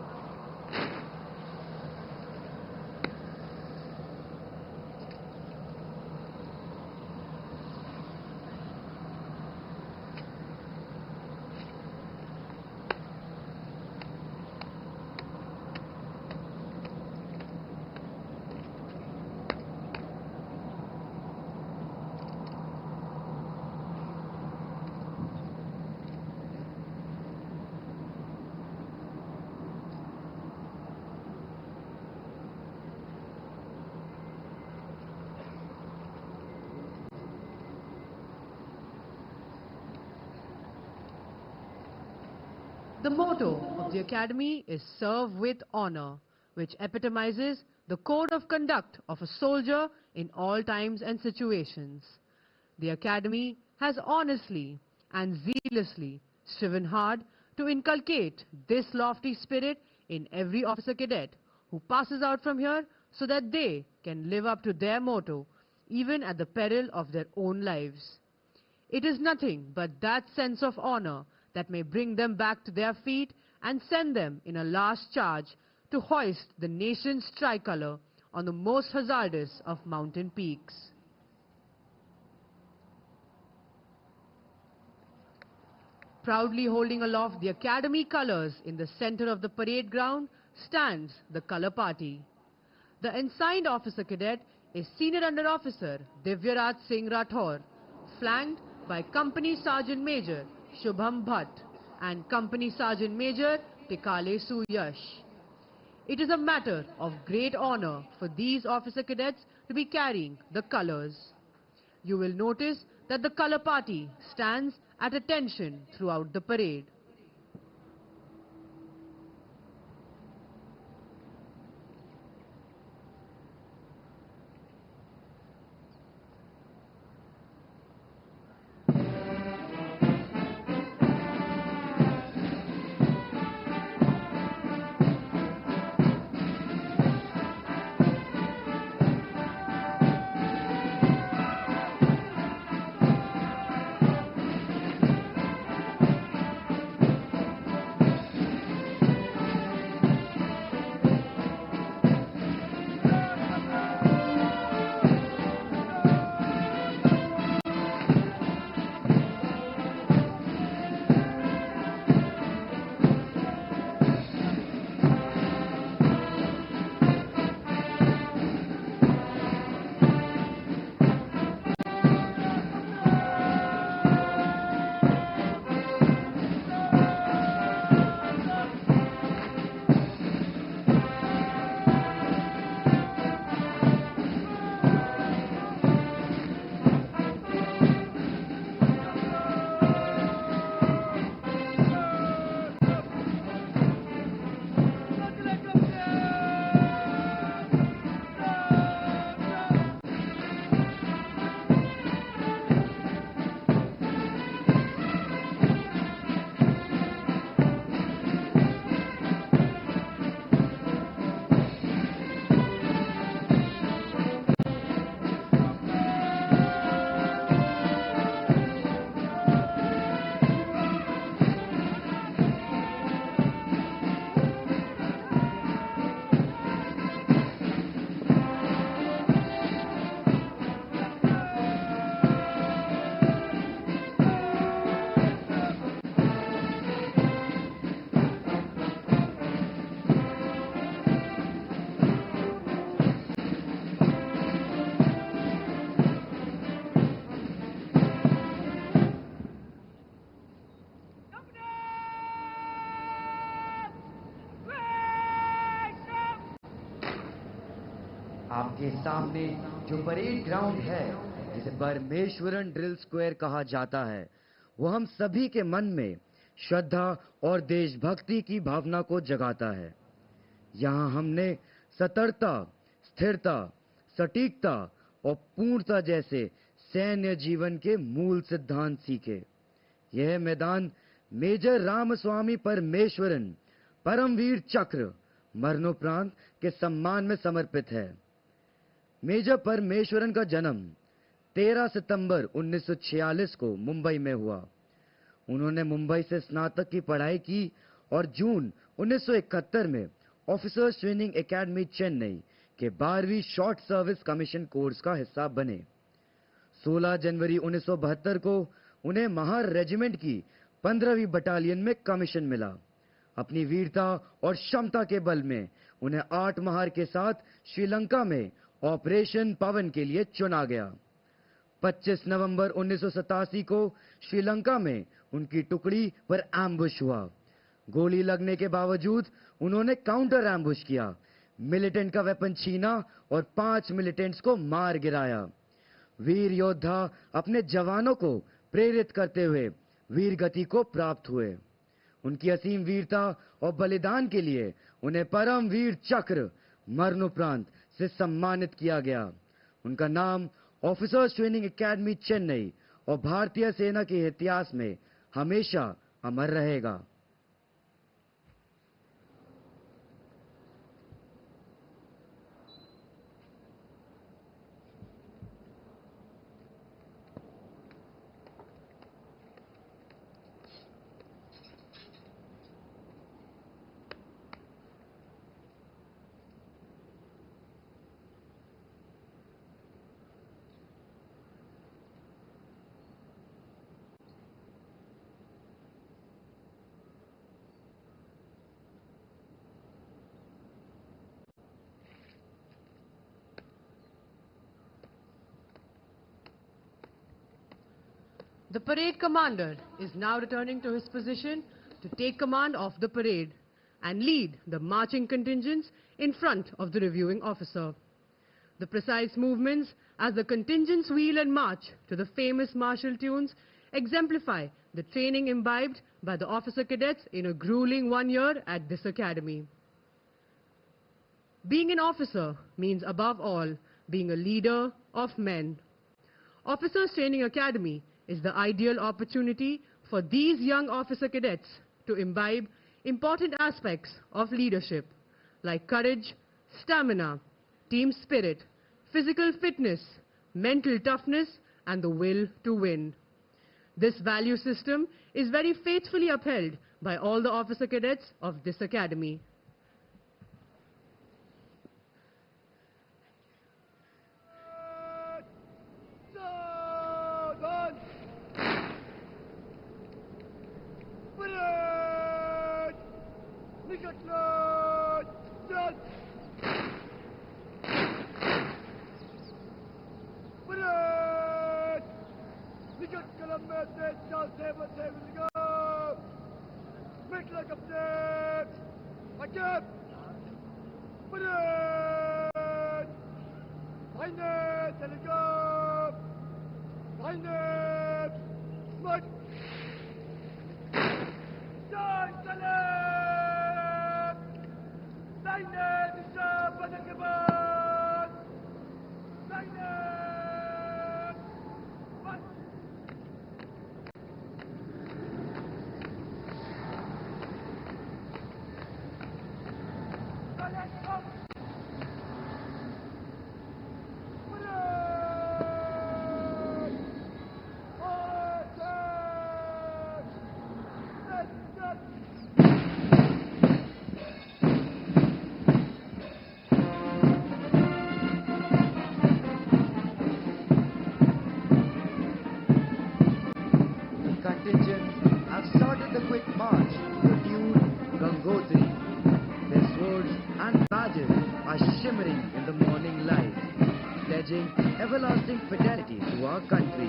The motto of the Academy is Serve with Honor, which epitomizes the code of conduct of a soldier in all times and situations. The Academy has honestly and zealously striven hard to inculcate this lofty spirit in every officer cadet who passes out from here so that they can live up to their motto even at the peril of their own lives. It is nothing but that sense of honor that may bring them back to their feet and send them in a last charge to hoist the nation's tricolor on the most hazardous of mountain peaks. Proudly holding aloft the Academy colors in the center of the parade ground stands the Color Party. The ensigned officer cadet is Senior Under Officer Divyaraj Singh Rathore, flanked by Company Sergeant Major Shubham Bhatt and Company Sergeant Major Tikale Suyash. It is a matter of great honor for these officer cadets to be carrying the colors. You will notice that the Color Party stands at attention throughout the parade. आपके सामने जो parade ground है, जिसे Parameswaran drill square कहा जाता है, वो हम सभी के मन में श्रद्धा और देशभक्ति की भावना को जगाता है। यहाँ हमने सतर्कता, स्थिरता, सटीकता और पूर्णता जैसे सैन्य जीवन के मूल सिद्धांत सीखे। यह मैदान मेजर रामस्वामी परमेश्वरन परमवीर चक्र मरणोपरांत के सम्मान में समर्पित है। मेजर परमेश्वरन का जन्म 13 सितंबर 1946 को मुंबई में हुआ। उन्होंने मुंबई से स्नातक की पढ़ाई की और जून 1971 में ऑफिसर्स ट्रेनिंग एकेडमी चेन्नई के 12वीं शॉर्ट सर्विस कमीशन कोर्स का हिस्सा बने। 16 जनवरी 1972 को उन्हें महार रेजिमेंट की 15वीं बटालियन में कमीशन मिला। अपनी वीरता और क्षमता के बल में उन्हें 8 महार के साथ श्रीलंका में ऑपरेशन पवन के लिए चुना गया। 25 नवंबर 1987 को श्रीलंका में उनकी टुकड़ी पर एम्बुश हुआ। गोली लगने के बावजूद उन्होंने काउंटर एम्बुश किया, मिलिटेंट का वेपन छीना और 5 मिलिटेंट्स को मार गिराया। वीर योद्धा अपने जवानों को प्रेरित करते हुए वीर गति को प्राप्त हुए। उनकी असीम वीरता और बलिदान के लिए उन्हें परमवीर चक्र मरणोपरांत से सम्मानित किया गया। उनका नाम ऑफिसर्स ट्रेनिंग एकेडमी चेन्नई और भारतीय सेना के इतिहास में हमेशा अमर रहेगा। The parade commander is now returning to his position to take command of the parade and lead the marching contingents in front of the reviewing officer. The precise movements as the contingents wheel and march to the famous martial tunes exemplify the training imbibed by the officer cadets in a grueling 1 year at this academy. Being an officer means above all being a leader of men. Officers Training Academy is the ideal opportunity for these young officer cadets to imbibe important aspects of leadership like courage, stamina, team spirit, physical fitness, mental toughness, and the will to win. This value system is very faithfully upheld by all the officer cadets of this academy. Everlasting fidelity to our country.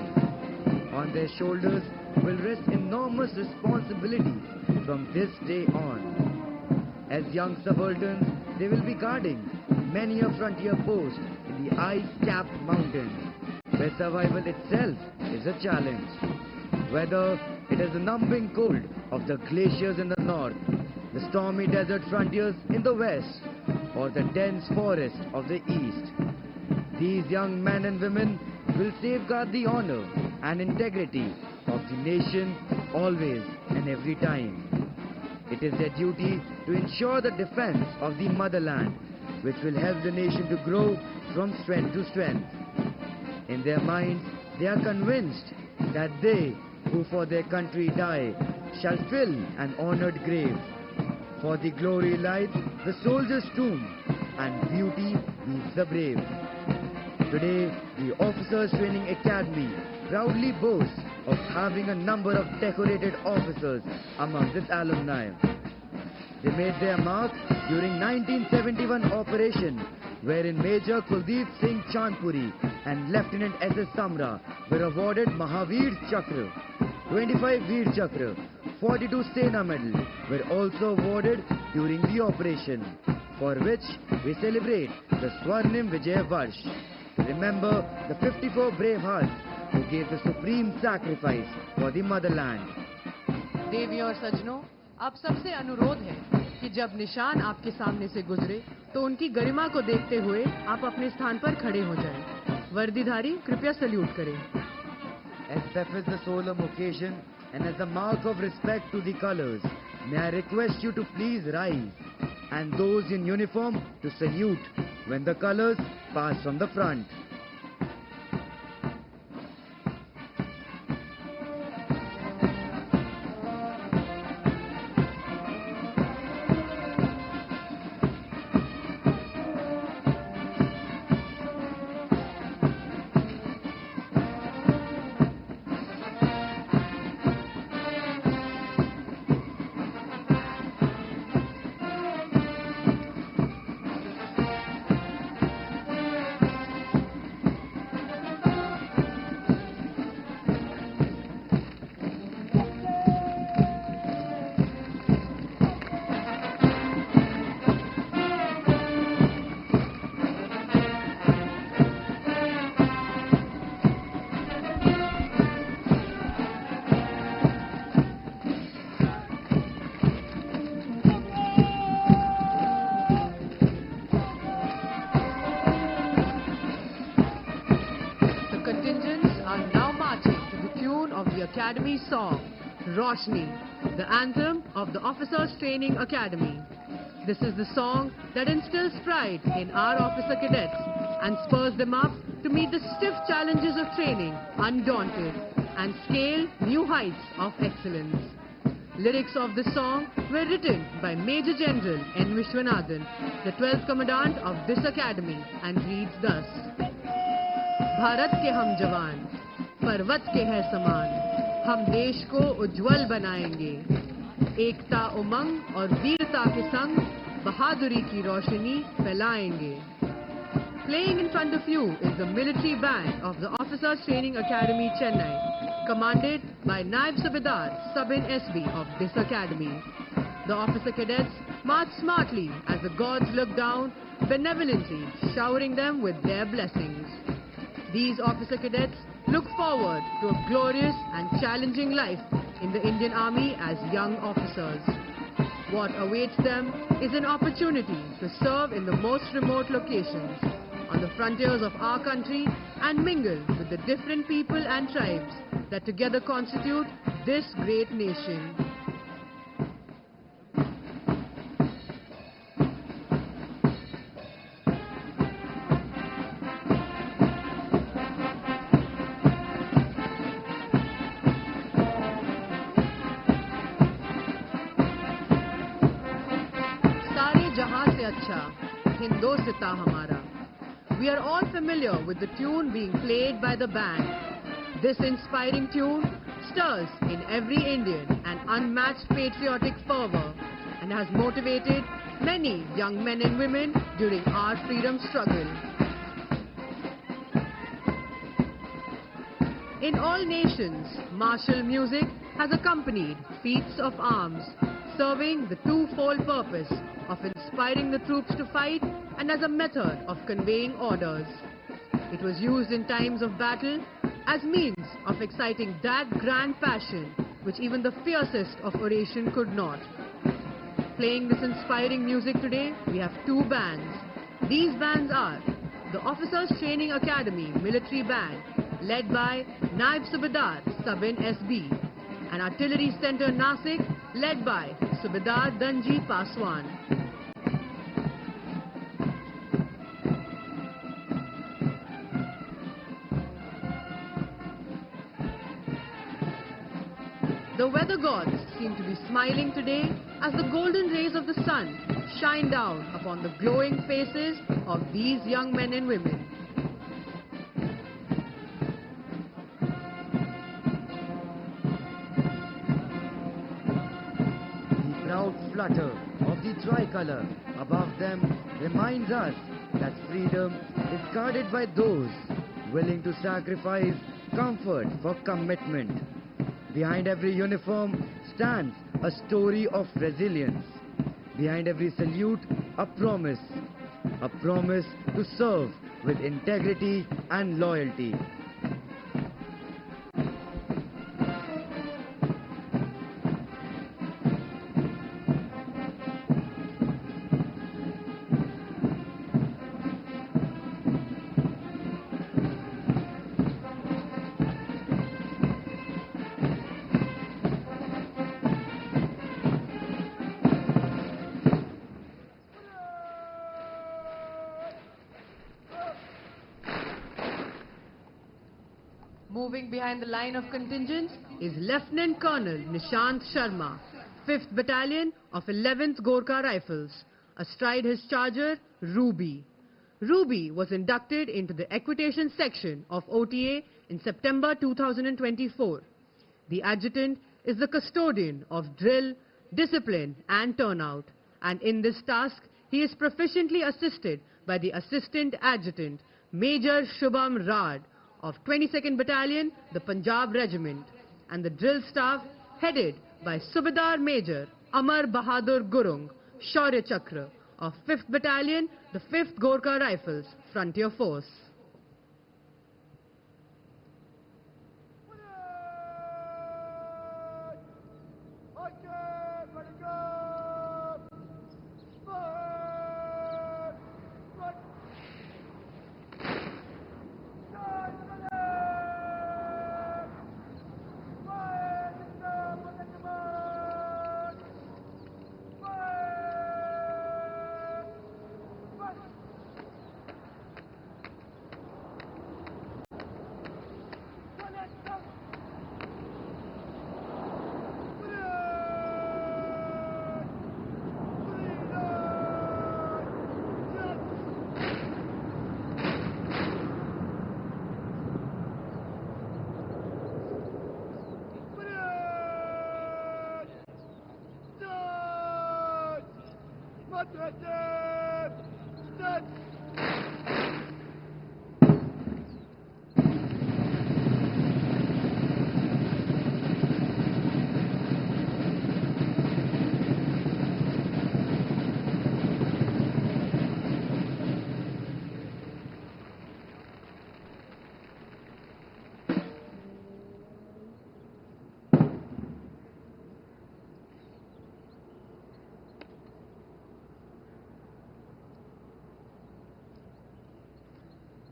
On their shoulders will rest enormous responsibilities from this day on. As young subalterns, they will be guarding many a frontier post the ice-capped mountains, where survival itself is a challenge. Whether it is the numbing cold of the glaciers in the north, the stormy desert frontiers in the west, or the dense forest of the east, these young men and women will safeguard the honor and integrity of the nation always and every time. It is their duty to ensure the defense of the motherland, which will help the nation to grow from strength to strength. In their minds, they are convinced that they who for their country die shall fill an honored grave. For the glory lies the soldier's tomb, and beauty meets the brave. Today, the Officers Training Academy proudly boasts of having a number of decorated officers among its alumni. They made their mark during 1971 operation, wherein Major Kuldeep Singh Chandpuri and Lieutenant S.S. Samra were awarded Mahavir Chakra. 25 Veer Chakra, 42 Sena Medal were also awarded during the operation, for which we celebrate the Swarnim Vijay Varsh to remember the 54 brave hearts who gave the supreme sacrifice for the motherland. देवी और सज्जनों, आप सबसे अनुरोध है कि जब निशान आपके सामने से गुजरे तो उनकी गरिमा को देखते हुए आप अपने स्थान पर खड़े हो जाएं। वर्दीधारी कृपया सल्यूट करें। As befits the solemn occasion and as a mark of respect to the colors, may I request you to please rise, and those in uniform to salute when the colors pass from the front. Academy song, Roshni, the anthem of the Officers Training Academy. This is the song that instills pride in our officer cadets and spurs them up to meet the stiff challenges of training undaunted and scale new heights of excellence. Lyrics of this song were written by Major General N. Vishwanathan, the 12th Commandant of this Academy, and reads thus. Bharat के हम जवान, पर्वत के हैं समान, हम देश को उज्जवल बनाएंगे, एकता उमंग और वीरता के संग बहादुरी की रोशनी फैलाएंगे. Playing in front of you is the military band of the Officers Training Academy, Chennai, commanded by Naib Subedar Sabin SB of this academy. The officer cadets march smartly as the gods look down, benevolently showering them with their blessings. These officer cadets look forward to a glorious and challenging life in the Indian Army as young officers. What awaits them is an opportunity to serve in the most remote locations on the frontiers of our country and mingle with the different people and tribes that together constitute this great nation. We are all familiar with the tune being played by the band. This inspiring tune stirs in every Indian an unmatched patriotic fervor and has motivated many young men and women during our freedom struggle. In all nations, martial music has accompanied feats of arms, serving the twofold purpose of inspiring the troops to fight and as a method of conveying orders. It was used in times of battle as means of exciting that grand passion which even the fiercest of oration could not. Playing this inspiring music today, we have two bands. These bands are the Officers Training Academy Military Band, led by Naib Subedar Sabin SB, and Artillery Center Nasik, led by Subedar Danji Paswan. The weather gods seem to be smiling today as the golden rays of the sun shine down upon the glowing faces of these young men and women. The proud flutter of the tricolor above them reminds us that freedom is guarded by those willing to sacrifice comfort for commitment. Behind every uniform stands a story of resilience. Behind every salute, a promise to serve with integrity and loyalty. Moving behind the line of contingents is Lieutenant Colonel Nishant Sharma, 5th Battalion of 11th Gorkha Rifles, astride his charger, Ruby. Ruby was inducted into the Equitation Section of OTA in September 2024. The adjutant is the custodian of drill, discipline and turnout, and in this task he is proficiently assisted by the Assistant Adjutant, Major Shubham Rad, of 22nd Battalion, the Punjab Regiment, and the drill staff headed by Subedar Major Amar Bahadur Gurung, Shaurya Chakra, of 5th Battalion, the 5th Gorkha Rifles, Frontier Force.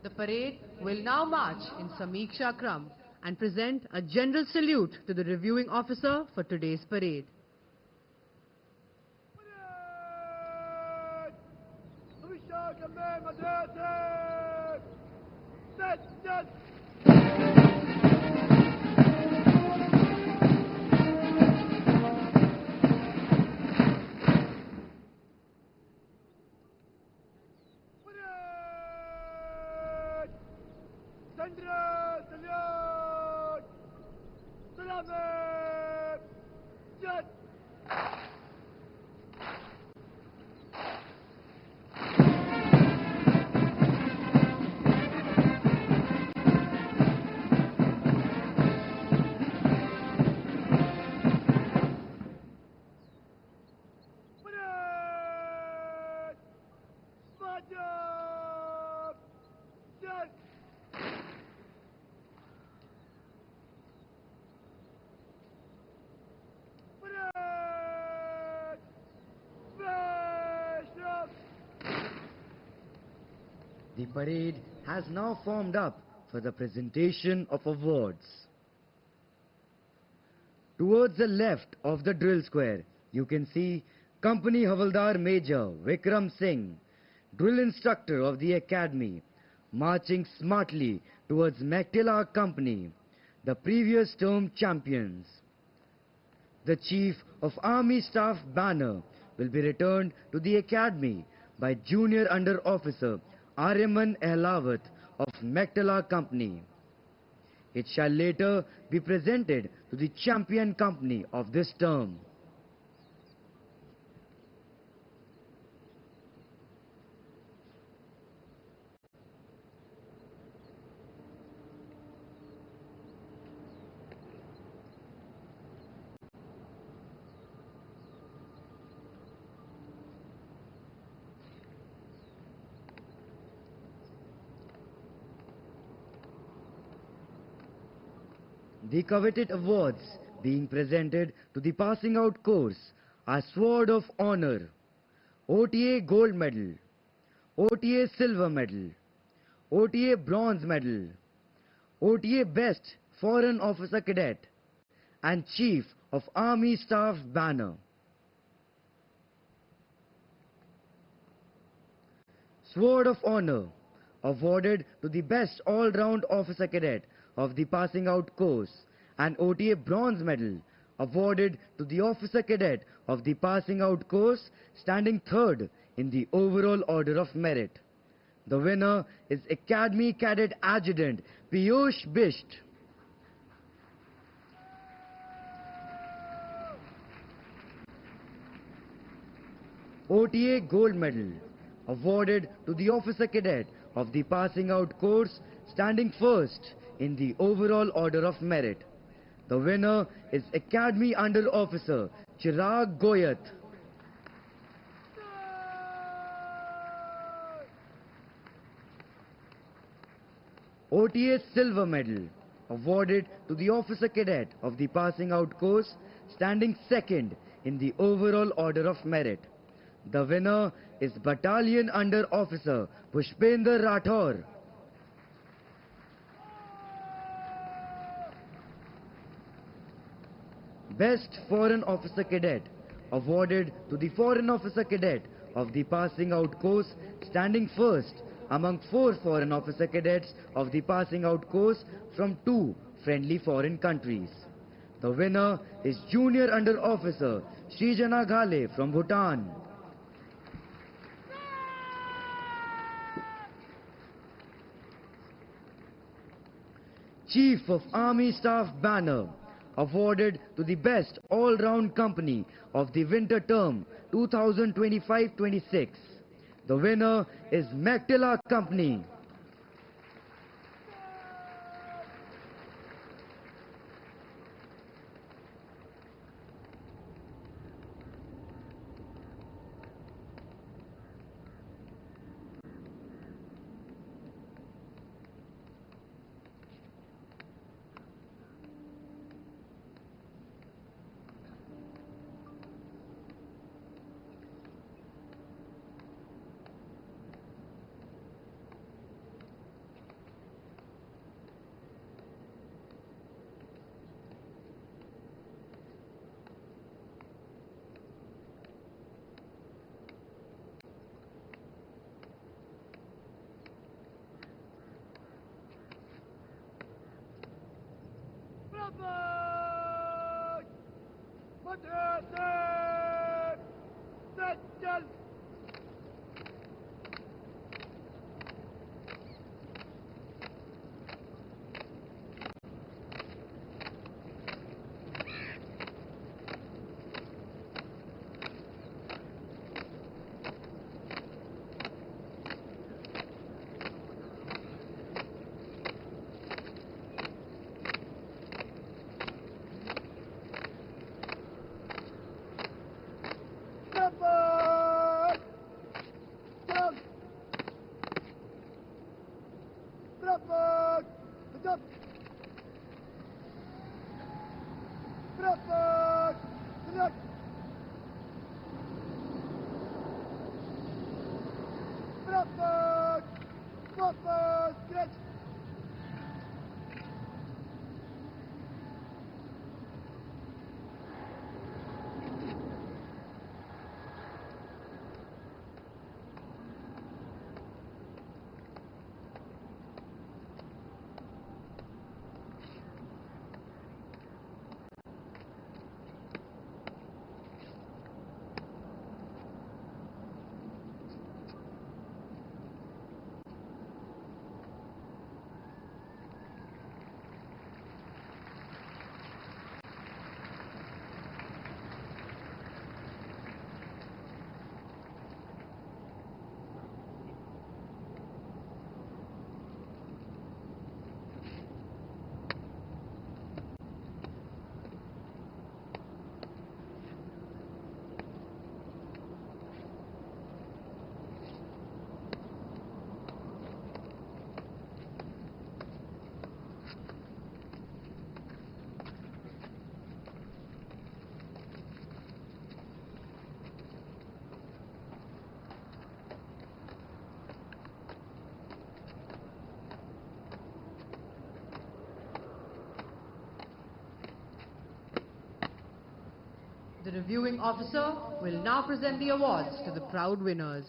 The parade will now march in Samiksha Kram and present a general salute to the reviewing officer for today's parade. The parade has now formed up for the presentation of awards. Towards the left of the drill square, you can see Company Havaldar Major Vikram Singh, drill instructor of the academy, marching smartly towards Mektela Company, the previous term champions. The Chief of Army Staff banner will be returned to the academy by Junior Under Officer Aryaman Ehlawat of Mektela Company. It shall later be presented to the champion company of this term. The coveted awards being presented to the passing out course are Sword of Honor, OTA Gold Medal, OTA Silver Medal, OTA Bronze Medal, OTA Best Foreign Officer Cadet, and Chief of Army Staff banner. Sword of Honor awarded to the Best All-Round Officer Cadet of the passing out course, and OTA Bronze Medal awarded to the Officer Cadet of the passing out course, standing third in the overall order of merit. The winner is Academy Cadet Adjutant Piyush Bisht. OTA Gold Medal awarded to the Officer Cadet of the passing out course, standing first in the overall order of merit. The winner is Academy Under Officer Chirag Goyat. OTA Silver Medal awarded to the Officer Cadet of the passing out course, standing second in the overall order of merit. The winner is Battalion Under Officer Pushpender Rathore. Best Foreign Officer Cadet awarded to the Foreign Officer Cadet of the passing out course, standing first among 4 Foreign Officer Cadets of the passing out course from 2 friendly foreign countries. The winner is Junior Under Officer Srijana Ghale from Bhutan. Chief of Army Staff banner awarded to the Best All-Round Company of the Winter Term 2025-26. The winner is Mektela Company. The reviewing officer will now present the awards to the proud winners.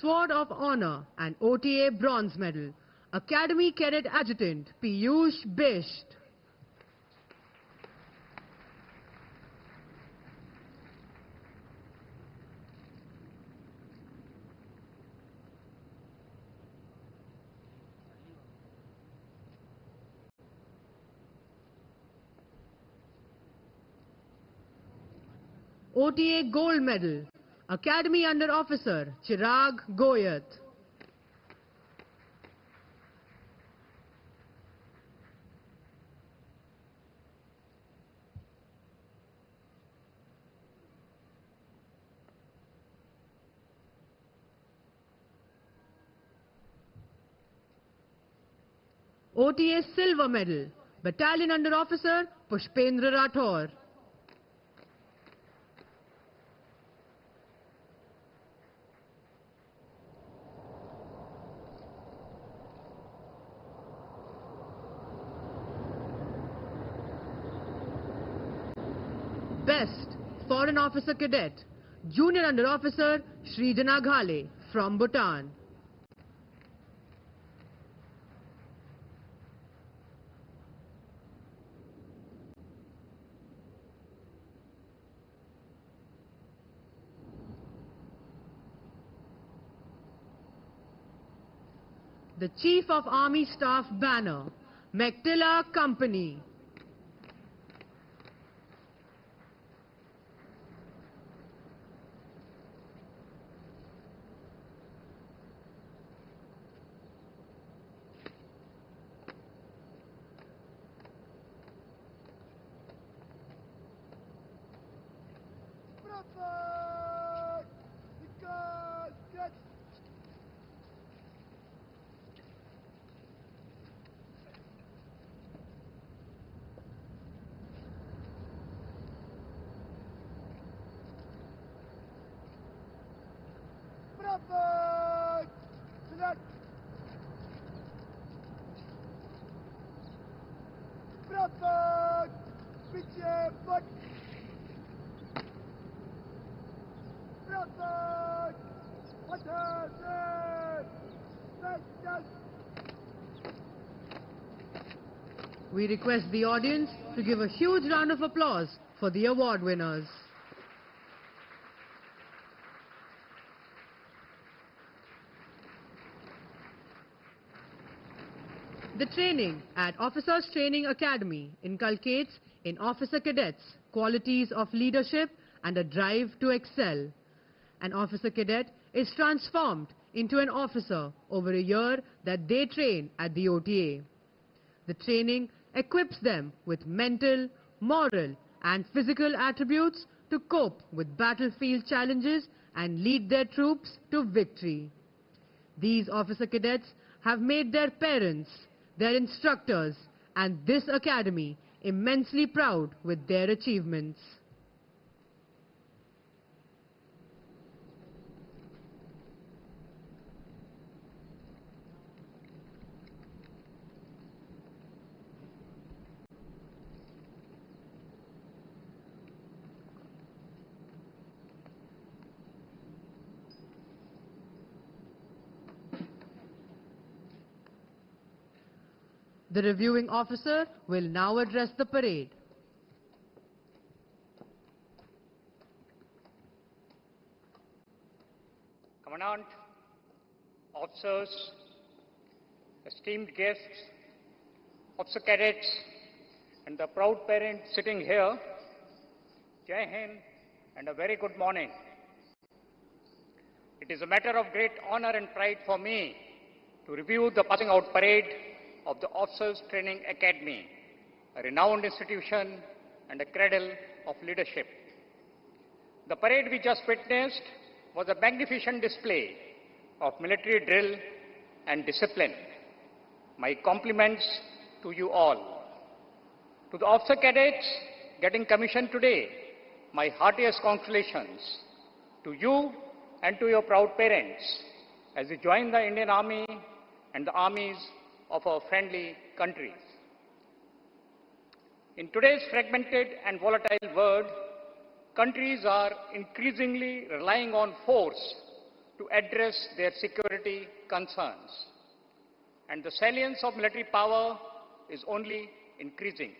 Sword of Honor and OTA Bronze Medal, Academy Cadet Adjutant Piyush Bisht. OTA Gold Medal, Academy Under Officer Chirag Goyat. OTA Silver Medal, Battalion Under Officer Pushpendra Rathore. Best Foreign Officer Cadet, Junior Under Officer Srijana Ghale from Bhutan. The Chief of Army Staff Banner, Mektila Company. Prasar! Get! Prasar! Select! Prasar! Piche, but Prasad! Attention! Let's We request the audience to give a huge round of applause for the award winners. The training at Officers Training Academy inculcates in officer cadets qualities of leadership and a drive to excel. An officer cadet is transformed into an officer over a year that they train at the OTA. The training equips them with mental, moral and physical attributes to cope with battlefield challenges and lead their troops to victory. These officer cadets have made their parents, their instructors and this academy immensely proud with their achievements. The reviewing officer will now address the parade. Commandant, officers, esteemed guests, officer cadets, and the proud parents sitting here, Jai Hind and a very good morning. It is a matter of great honor and pride for me to review the passing out parade of the Officers Training Academy, a renowned institution and a cradle of leadership. The parade we just witnessed was a magnificent display of military drill and discipline. My compliments to you all. To the officer cadets getting commissioned today, my heartiest congratulations. To you and to your proud parents as you join the Indian Army and the armies of our friendly countries. In today's fragmented and volatile world, countries are increasingly relying on force to address their security concerns. And the salience of military power is only increasing.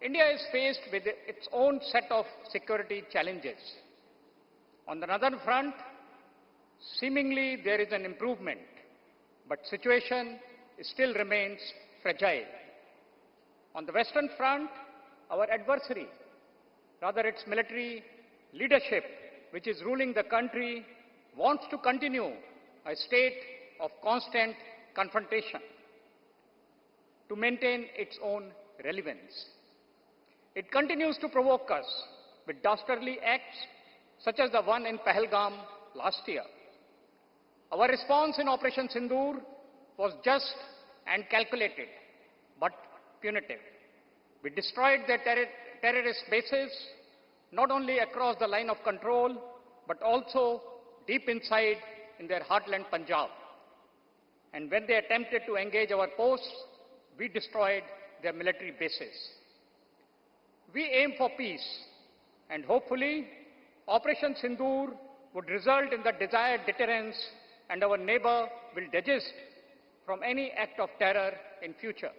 India is faced with its own set of security challenges. On the northern front, seemingly there is an improvement, but situation still remains fragile. On the western front, our adversary, rather its military leadership, which is ruling the country, wants to continue a state of constant confrontation to maintain its own relevance. It continues to provoke us with dastardly acts such as the one in Pahalgam last year. Our response in Operation Sindoor was just and calculated, but punitive. We destroyed their terrorist bases, not only across the line of control, but also deep inside in their heartland Punjab. And when they attempted to engage our posts, we destroyed their military bases. We aim for peace, and hopefully, Operation Sindoor would result in the desired deterrence, and our neighbor will desist from any act of terror in future.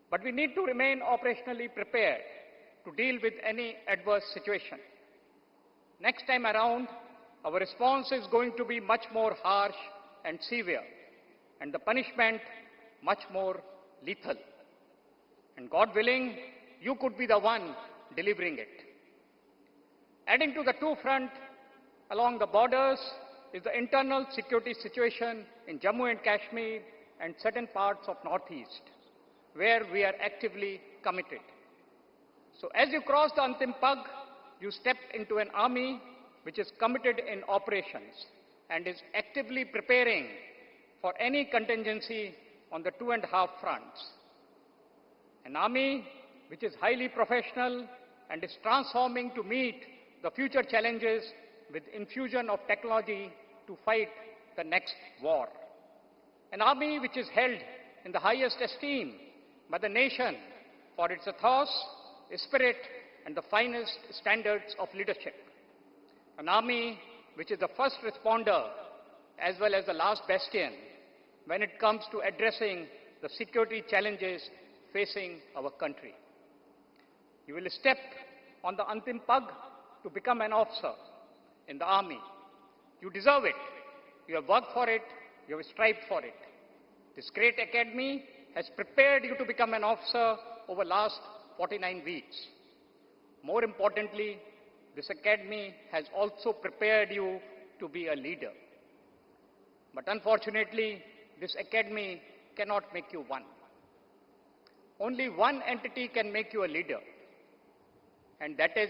But we need to remain operationally prepared to deal with any adverse situation. Next time around, our response is going to be much more harsh and severe, and the punishment much more lethal. And God willing, you could be the one delivering it. Adding to the two fronts along the borders is the internal security situation in Jammu and Kashmir and certain parts of Northeast, where we are actively committed. So as you cross the Antim Pag, you step into an army which is committed in operations and is actively preparing for any contingency on the 2.5 fronts. An army which is highly professional and is transforming to meet the future challenges with infusion of technology to fight the next war. An army which is held in the highest esteem by the nation for its ethos, spirit, and the finest standards of leadership. An army which is the first responder as well as the last bastion when it comes to addressing the security challenges facing our country. You will step on the Antim Pag to become an officer in the army. You deserve it. You have worked for it. You have strived for it. This great academy has prepared you to become an officer over the last 49 weeks. More importantly, this academy has also prepared you to be a leader. But unfortunately, this academy cannot make you one. Only one entity can make you a leader, and that is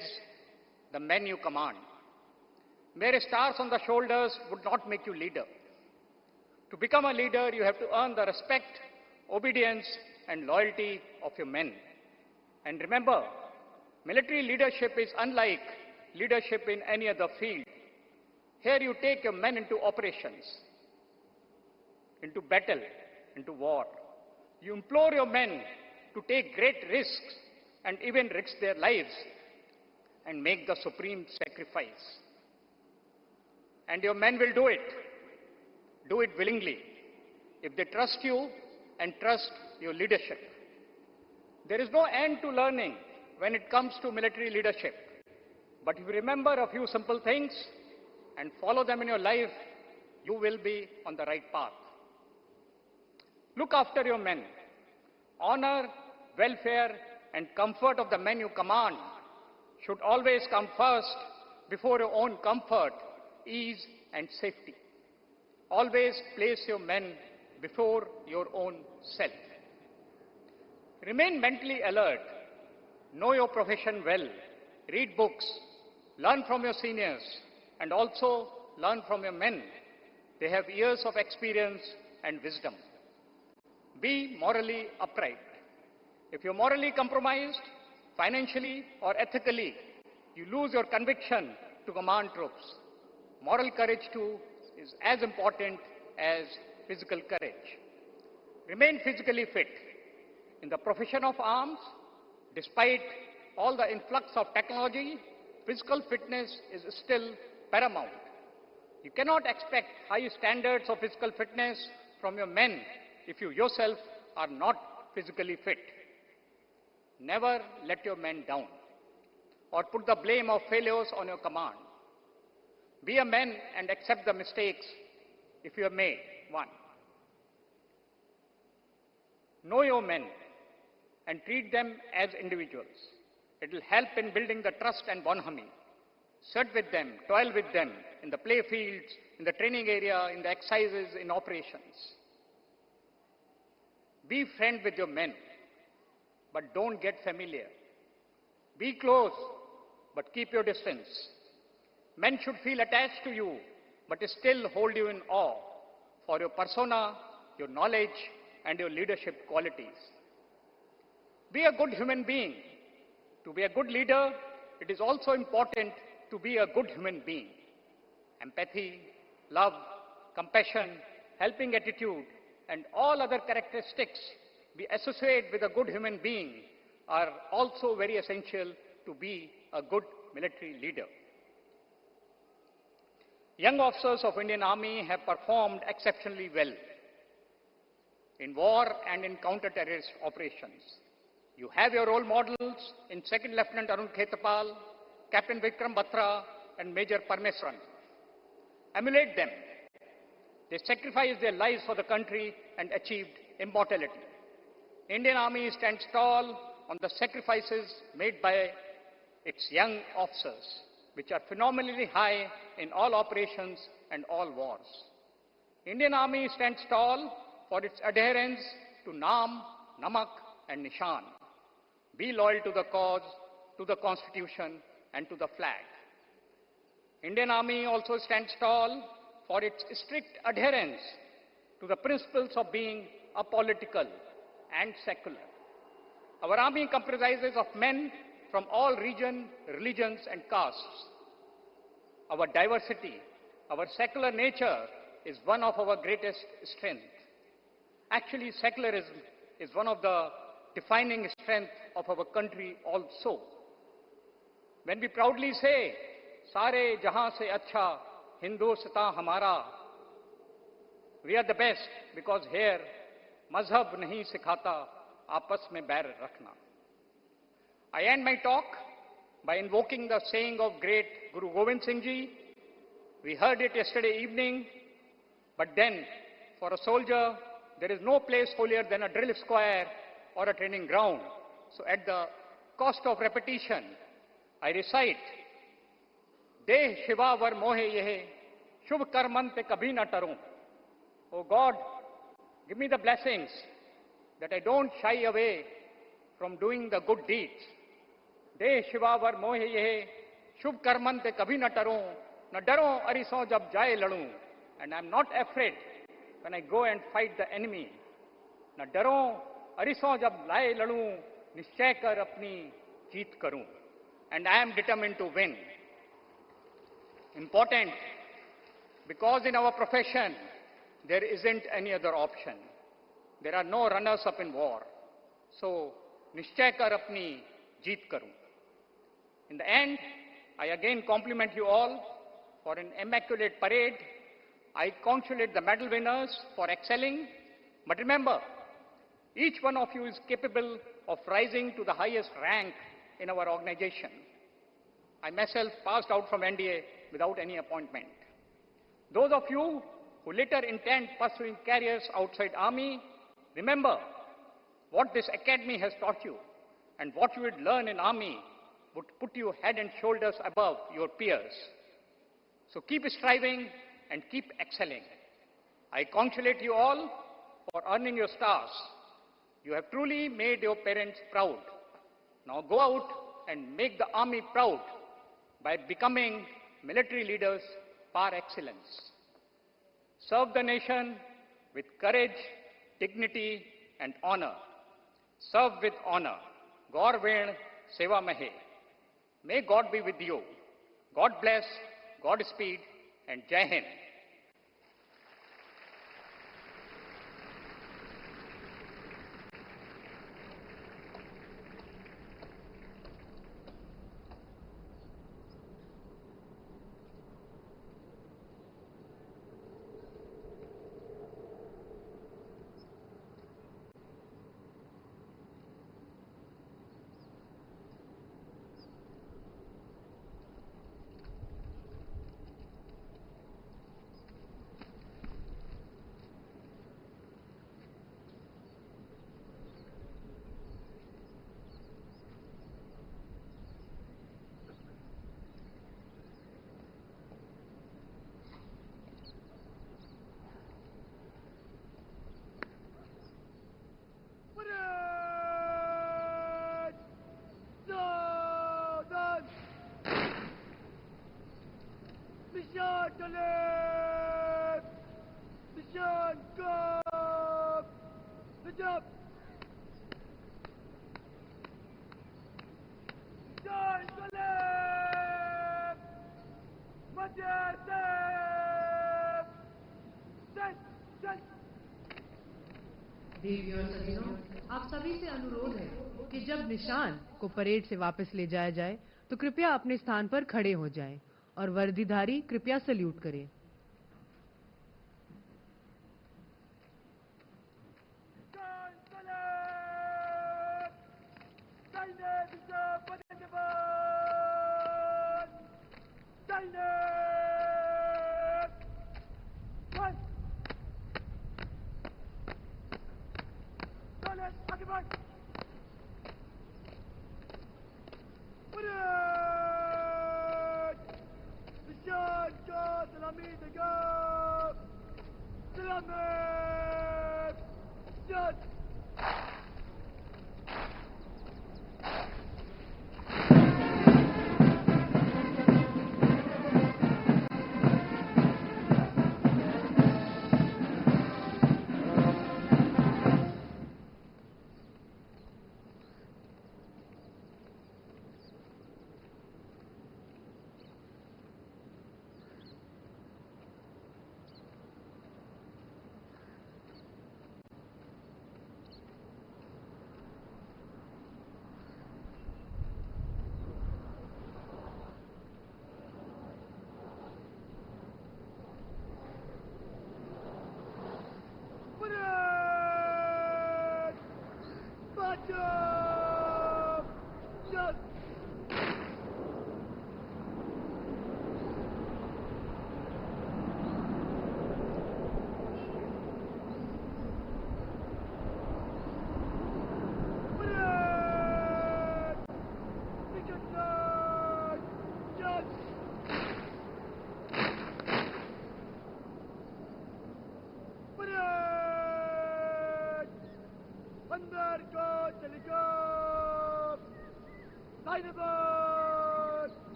the men you command. Mere stars on the shoulders would not make you leader. To become a leader, you have to earn the respect, obedience, and loyalty of your men. And remember, military leadership is unlike leadership in any other field. Here you take your men into operations, into battle, into war. You implore your men to take great risks and even risk their lives and make the supreme sacrifice. And your men will do it willingly, if they trust you and trust your leadership. There is no end to learning when it comes to military leadership. But if you remember a few simple things and follow them in your life, you will be on the right path. Look after your men. Honor, welfare, and comfort of the men you command should always come first before your own comfort, ease, and safety. Always place your men before your own self. Remain mentally alert. Know your profession well. Read books. Learn from your seniors. And also learn from your men. They have years of experience and wisdom. Be morally upright. If you're morally compromised, financially or ethically, you lose your conviction to command troops. Moral courage, too, is as important as physical courage. Remain physically fit. In the profession of arms, despite all the influx of technology, physical fitness is still paramount. You cannot expect high standards of physical fitness from your men if you yourself are not physically fit. Never let your men down or put the blame of failures on your command. Be a man and accept the mistakes if you have made one. Know your men and treat them as individuals. It will help in building the trust and bonhomie. Sit with them, toil with them in the play fields, in the training area, in the exercises, in operations. Be friend with your men, but don't get familiar. Be close, but keep your distance. Men should feel attached to you, but still hold you in awe for your persona, your knowledge, and your leadership qualities. Be a good human being. To be a good leader, it is also important to be a good human being. Empathy, love, compassion, helping attitude, and all other characteristics we associate with a good human being are also very essential to be a good military leader. Young officers of Indian Army have performed exceptionally well in war and in counter-terrorist operations. You have your role models in Second Lieutenant Arun Khetapal, Captain Vikram Batra, and Major Parmeswaran. Emulate them. They sacrificed their lives for the country and achieved immortality. Indian Army stands tall on the sacrifices made by its young officers, which are phenomenally high in all operations and all wars. Indian Army stands tall for its adherence to Naam, Namak, and Nishan. Be loyal to the cause, to the Constitution, and to the flag. Indian Army also stands tall for its strict adherence to the principles of being apolitical and secular. Our army comprises of men from all regions, religions, and castes. Our diversity, our secular nature is one of our greatest strengths. Actually, secularism is one of the defining strengths of our country also. When we proudly say, Sare jahan se acha Hindustan hamara, we are the best because here mazhab nahi sikhata aapas mein bair rakhna. I end my talk by invoking the saying of great Guru Gobind Singh Ji. We heard it yesterday evening, but then for a soldier, there is no place holier than a drill square or a training ground. So at the cost of repetition, I recite, Deh Shiva var mohe yehe, Shubh karman te kabhi na taron. Oh God, give me the blessings that I don't shy away from doing the good deeds. Deh Shiva var mohe yehe, Shubh karman te kabhi na taron, na daron ariso jab jaye ladun. And I'm not afraid when I go and fight the enemy. Na daron ariso jab laye ladun, nischay kar apni jeet karun. And I am determined to win. Important, because in our profession, there isn't any other option. There are no runners-up in war. So, nischay kar apni jeet karun. In the end, I again compliment you all for an immaculate parade. I congratulate the medal winners for excelling. But remember, each one of you is capable of rising to the highest rank in our organization. I myself passed out from NDA without any appointment. Those of you who later intend pursuing careers outside Army, remember what this academy has taught you and what you would learn in Army would put you head and shoulders above your peers. So keep striving and keep excelling. I congratulate you all for earning your stars. You have truly made your parents proud. Now go out and make the Army proud by becoming military leaders par excellence. Serve the nation with courage, dignity, and honor. Serve with honor. Gaur Ved Seva Mahe. May God be with you. God bless, Godspeed, and Jai Hind. Mission to live! Mission go! Good job! Mission to live! Majestic! Set! Set! देवियों और सज्जनों, आप सभी से अनुरोध है कि जब निशान को परेड से वापस ले जाया जाए तो कृपया अपने स्थान पर खड़े हो जाएं और वर्दीधारी कृपया सल्यूट करें।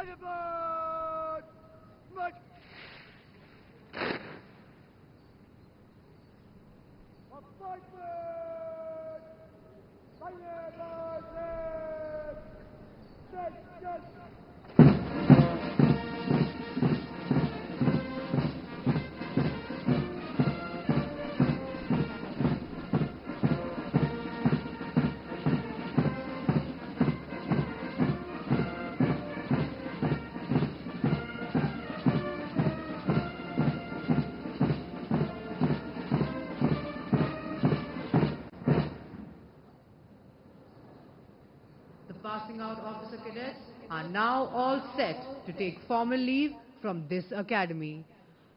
Tiger Bird! March! Appointment! Tiger Bird! Next, The passing out officer cadets are now all set to take formal leave from this academy.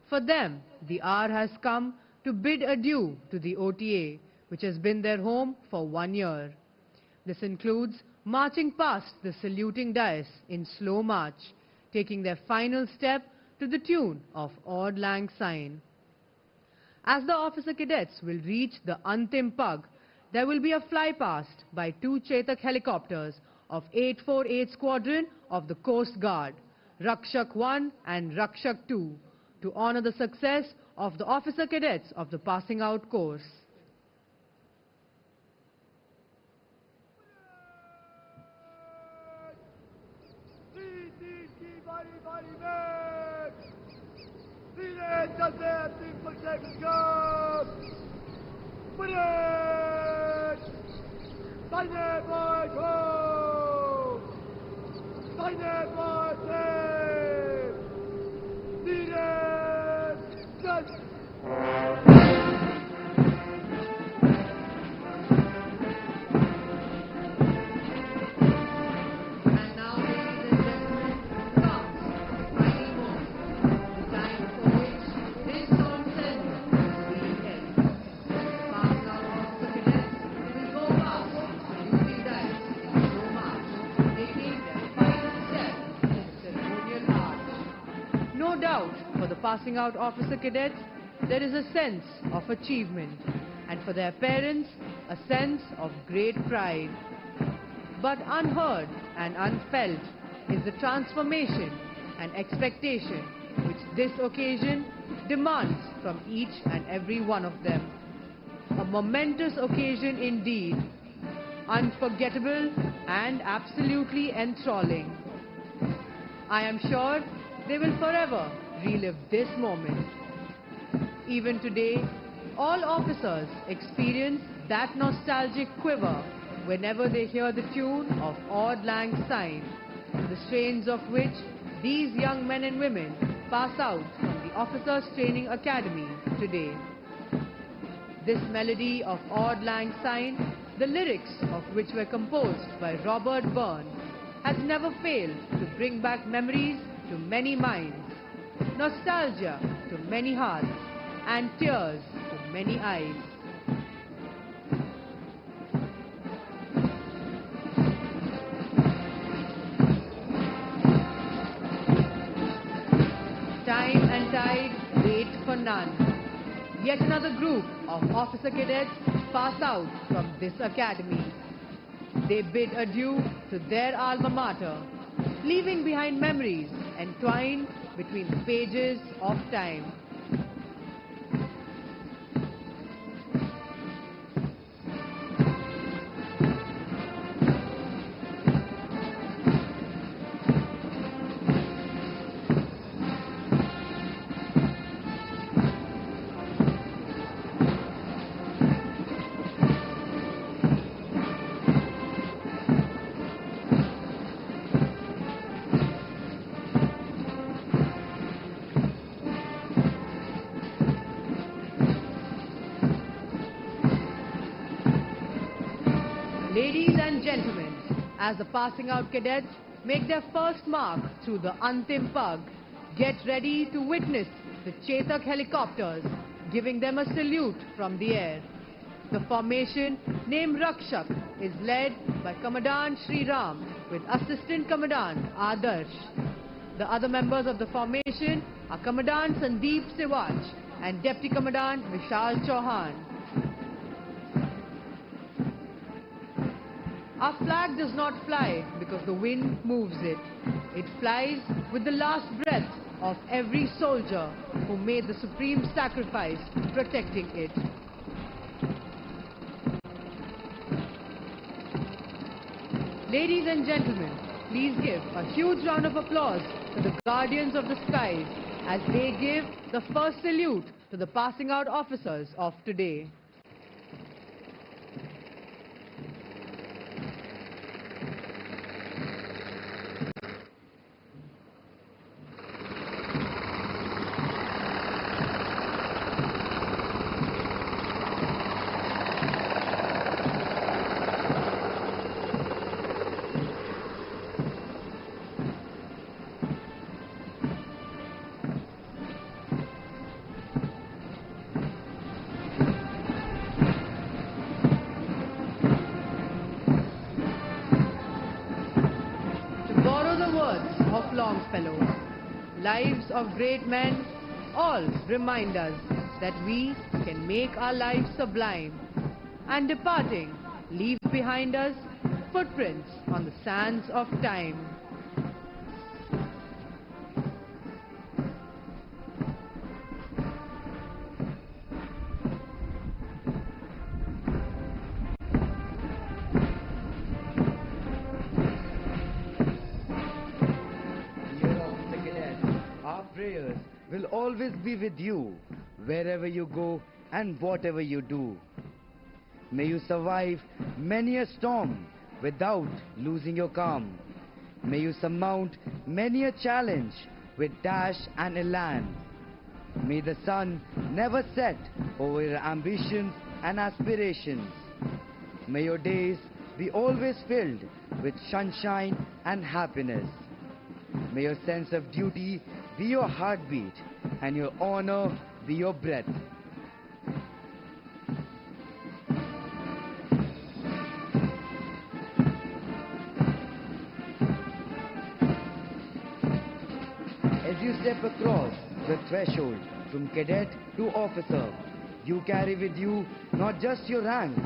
For them, the hour has come to bid adieu to the OTA, which has been their home for 1 year. This includes marching past the saluting dais in slow march, taking their final step to the tune of Auld Lang Syne. As the officer cadets will reach the Antim Pug, there will be a flypast by 2 Chetak helicopters of 848 Squadron of the Coast Guard, Rakshak 1 and Rakshak 2, to honor the success of the officer cadets of the passing out course. And now, ladies and gentlemen, comes the final moment, the time for which this song ceremony is being held. The passing out officer cadets will go past the saluting dais in slow march, taking their final step in the ceremonial arch. No doubt, for the passing out officer cadets, there is a sense of achievement, and for their parents, a sense of great pride. But unheard and unfelt is the transformation and expectation which this occasion demands from each and every one of them. A momentous occasion indeed, unforgettable and absolutely enthralling. I am sure they will forever relive this moment. Even today, all officers experience that nostalgic quiver whenever they hear the tune of Auld Lang Syne, the strains of which these young men and women pass out from the Officers Training Academy today. This melody of Auld Lang Syne, the lyrics of which were composed by Robert Burns, has never failed to bring back memories to many minds, nostalgia to many hearts, and tears to many eyes. Time and tide wait for none. Yet another group of officer cadets pass out from this academy. They bid adieu to their alma mater, leaving behind memories entwined between the pages of time. Ladies and gentlemen, as the passing out cadets make their first mark through the Antim Pug, get ready to witness the Chetak helicopters giving them a salute from the air. The formation named Rakshak is led by Commandant Sri Ram with Assistant Commandant Adarsh. The other members of the formation are Commandant Sandeep Siwaj and Deputy Commandant Vishal Chauhan. Our flag does not fly because the wind moves it. It flies with the last breath of every soldier who made the supreme sacrifice protecting it. Ladies and gentlemen, please give a huge round of applause to the Guardians of the Skies as they give the first salute to the passing out officers of today. Of Longfellow, lives of great men all remind us that we can make our lives sublime, and departing leave behind us footprints on the sands of time. Prayers will always be with you, wherever you go and whatever you do. May you survive many a storm without losing your calm. May you surmount many a challenge with dash and elan. May the sun never set over your ambitions and aspirations. May your days be always filled with sunshine and happiness. May your sense of duty be your heartbeat and your honor be your breath. As you step across the threshold from cadet to officer, you carry with you not just your rank,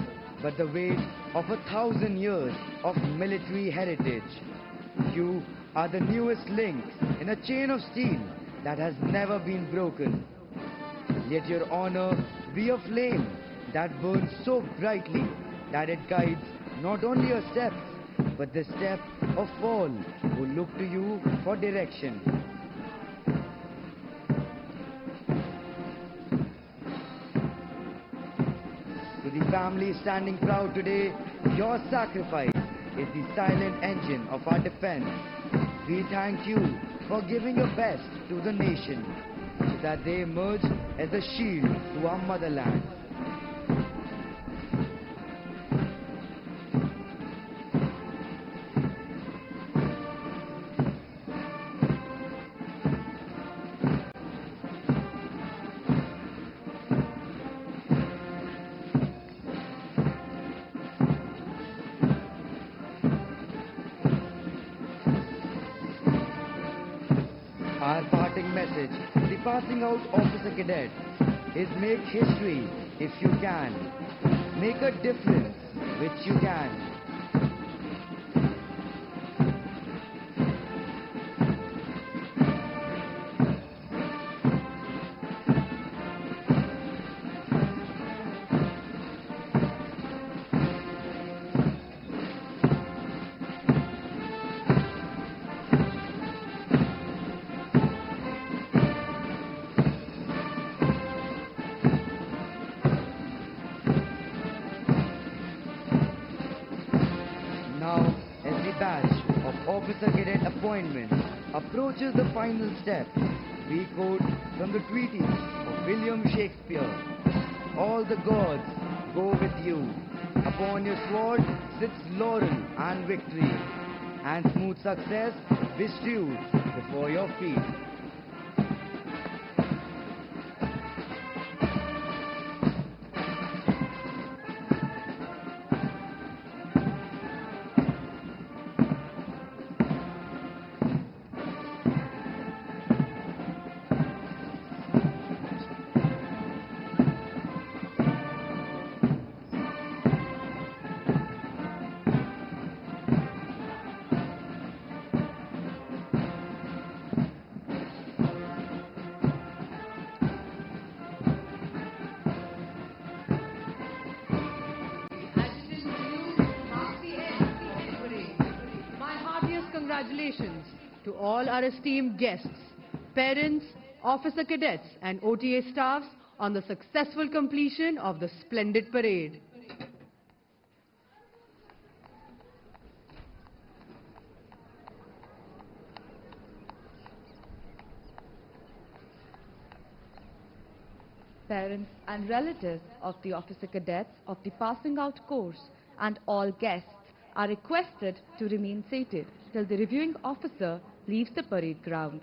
but the weight of 1,000 years of military heritage. You are the newest link in a chain of steel that has never been broken. Let your honor be a flame that burns so brightly that it guides not only your steps, but the step of all who look to you for direction. To the family standing proud today, your sacrifice is the silent engine of our defense. We thank you for giving your best to the nation, so that they emerge as a shield to our motherland. Our parting message, the passing out officer cadet, is make history if you can. Make a difference which you can. Now, as the batch of officer cadet appointment approaches the final step, we quote from the treatise of William Shakespeare: "All the gods go with you. Upon your sword sits laurel and victory, and smooth success bestowed before your feet." congratulations to all our esteemed guests, parents, officer cadets and OTA staffs on the successful completion of the splendid parade. Parents and relatives of the officer cadets of the passing out course and all guests are requested to remain seated till the reviewing officer leaves the parade ground.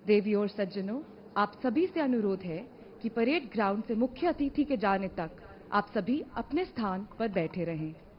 देवी और सज्जनों, आप सभी से अनुरोध है कि parade ground से मुख्य अतिथि के जाने तक आप सभी अपने स्थान पर बैठे रहें।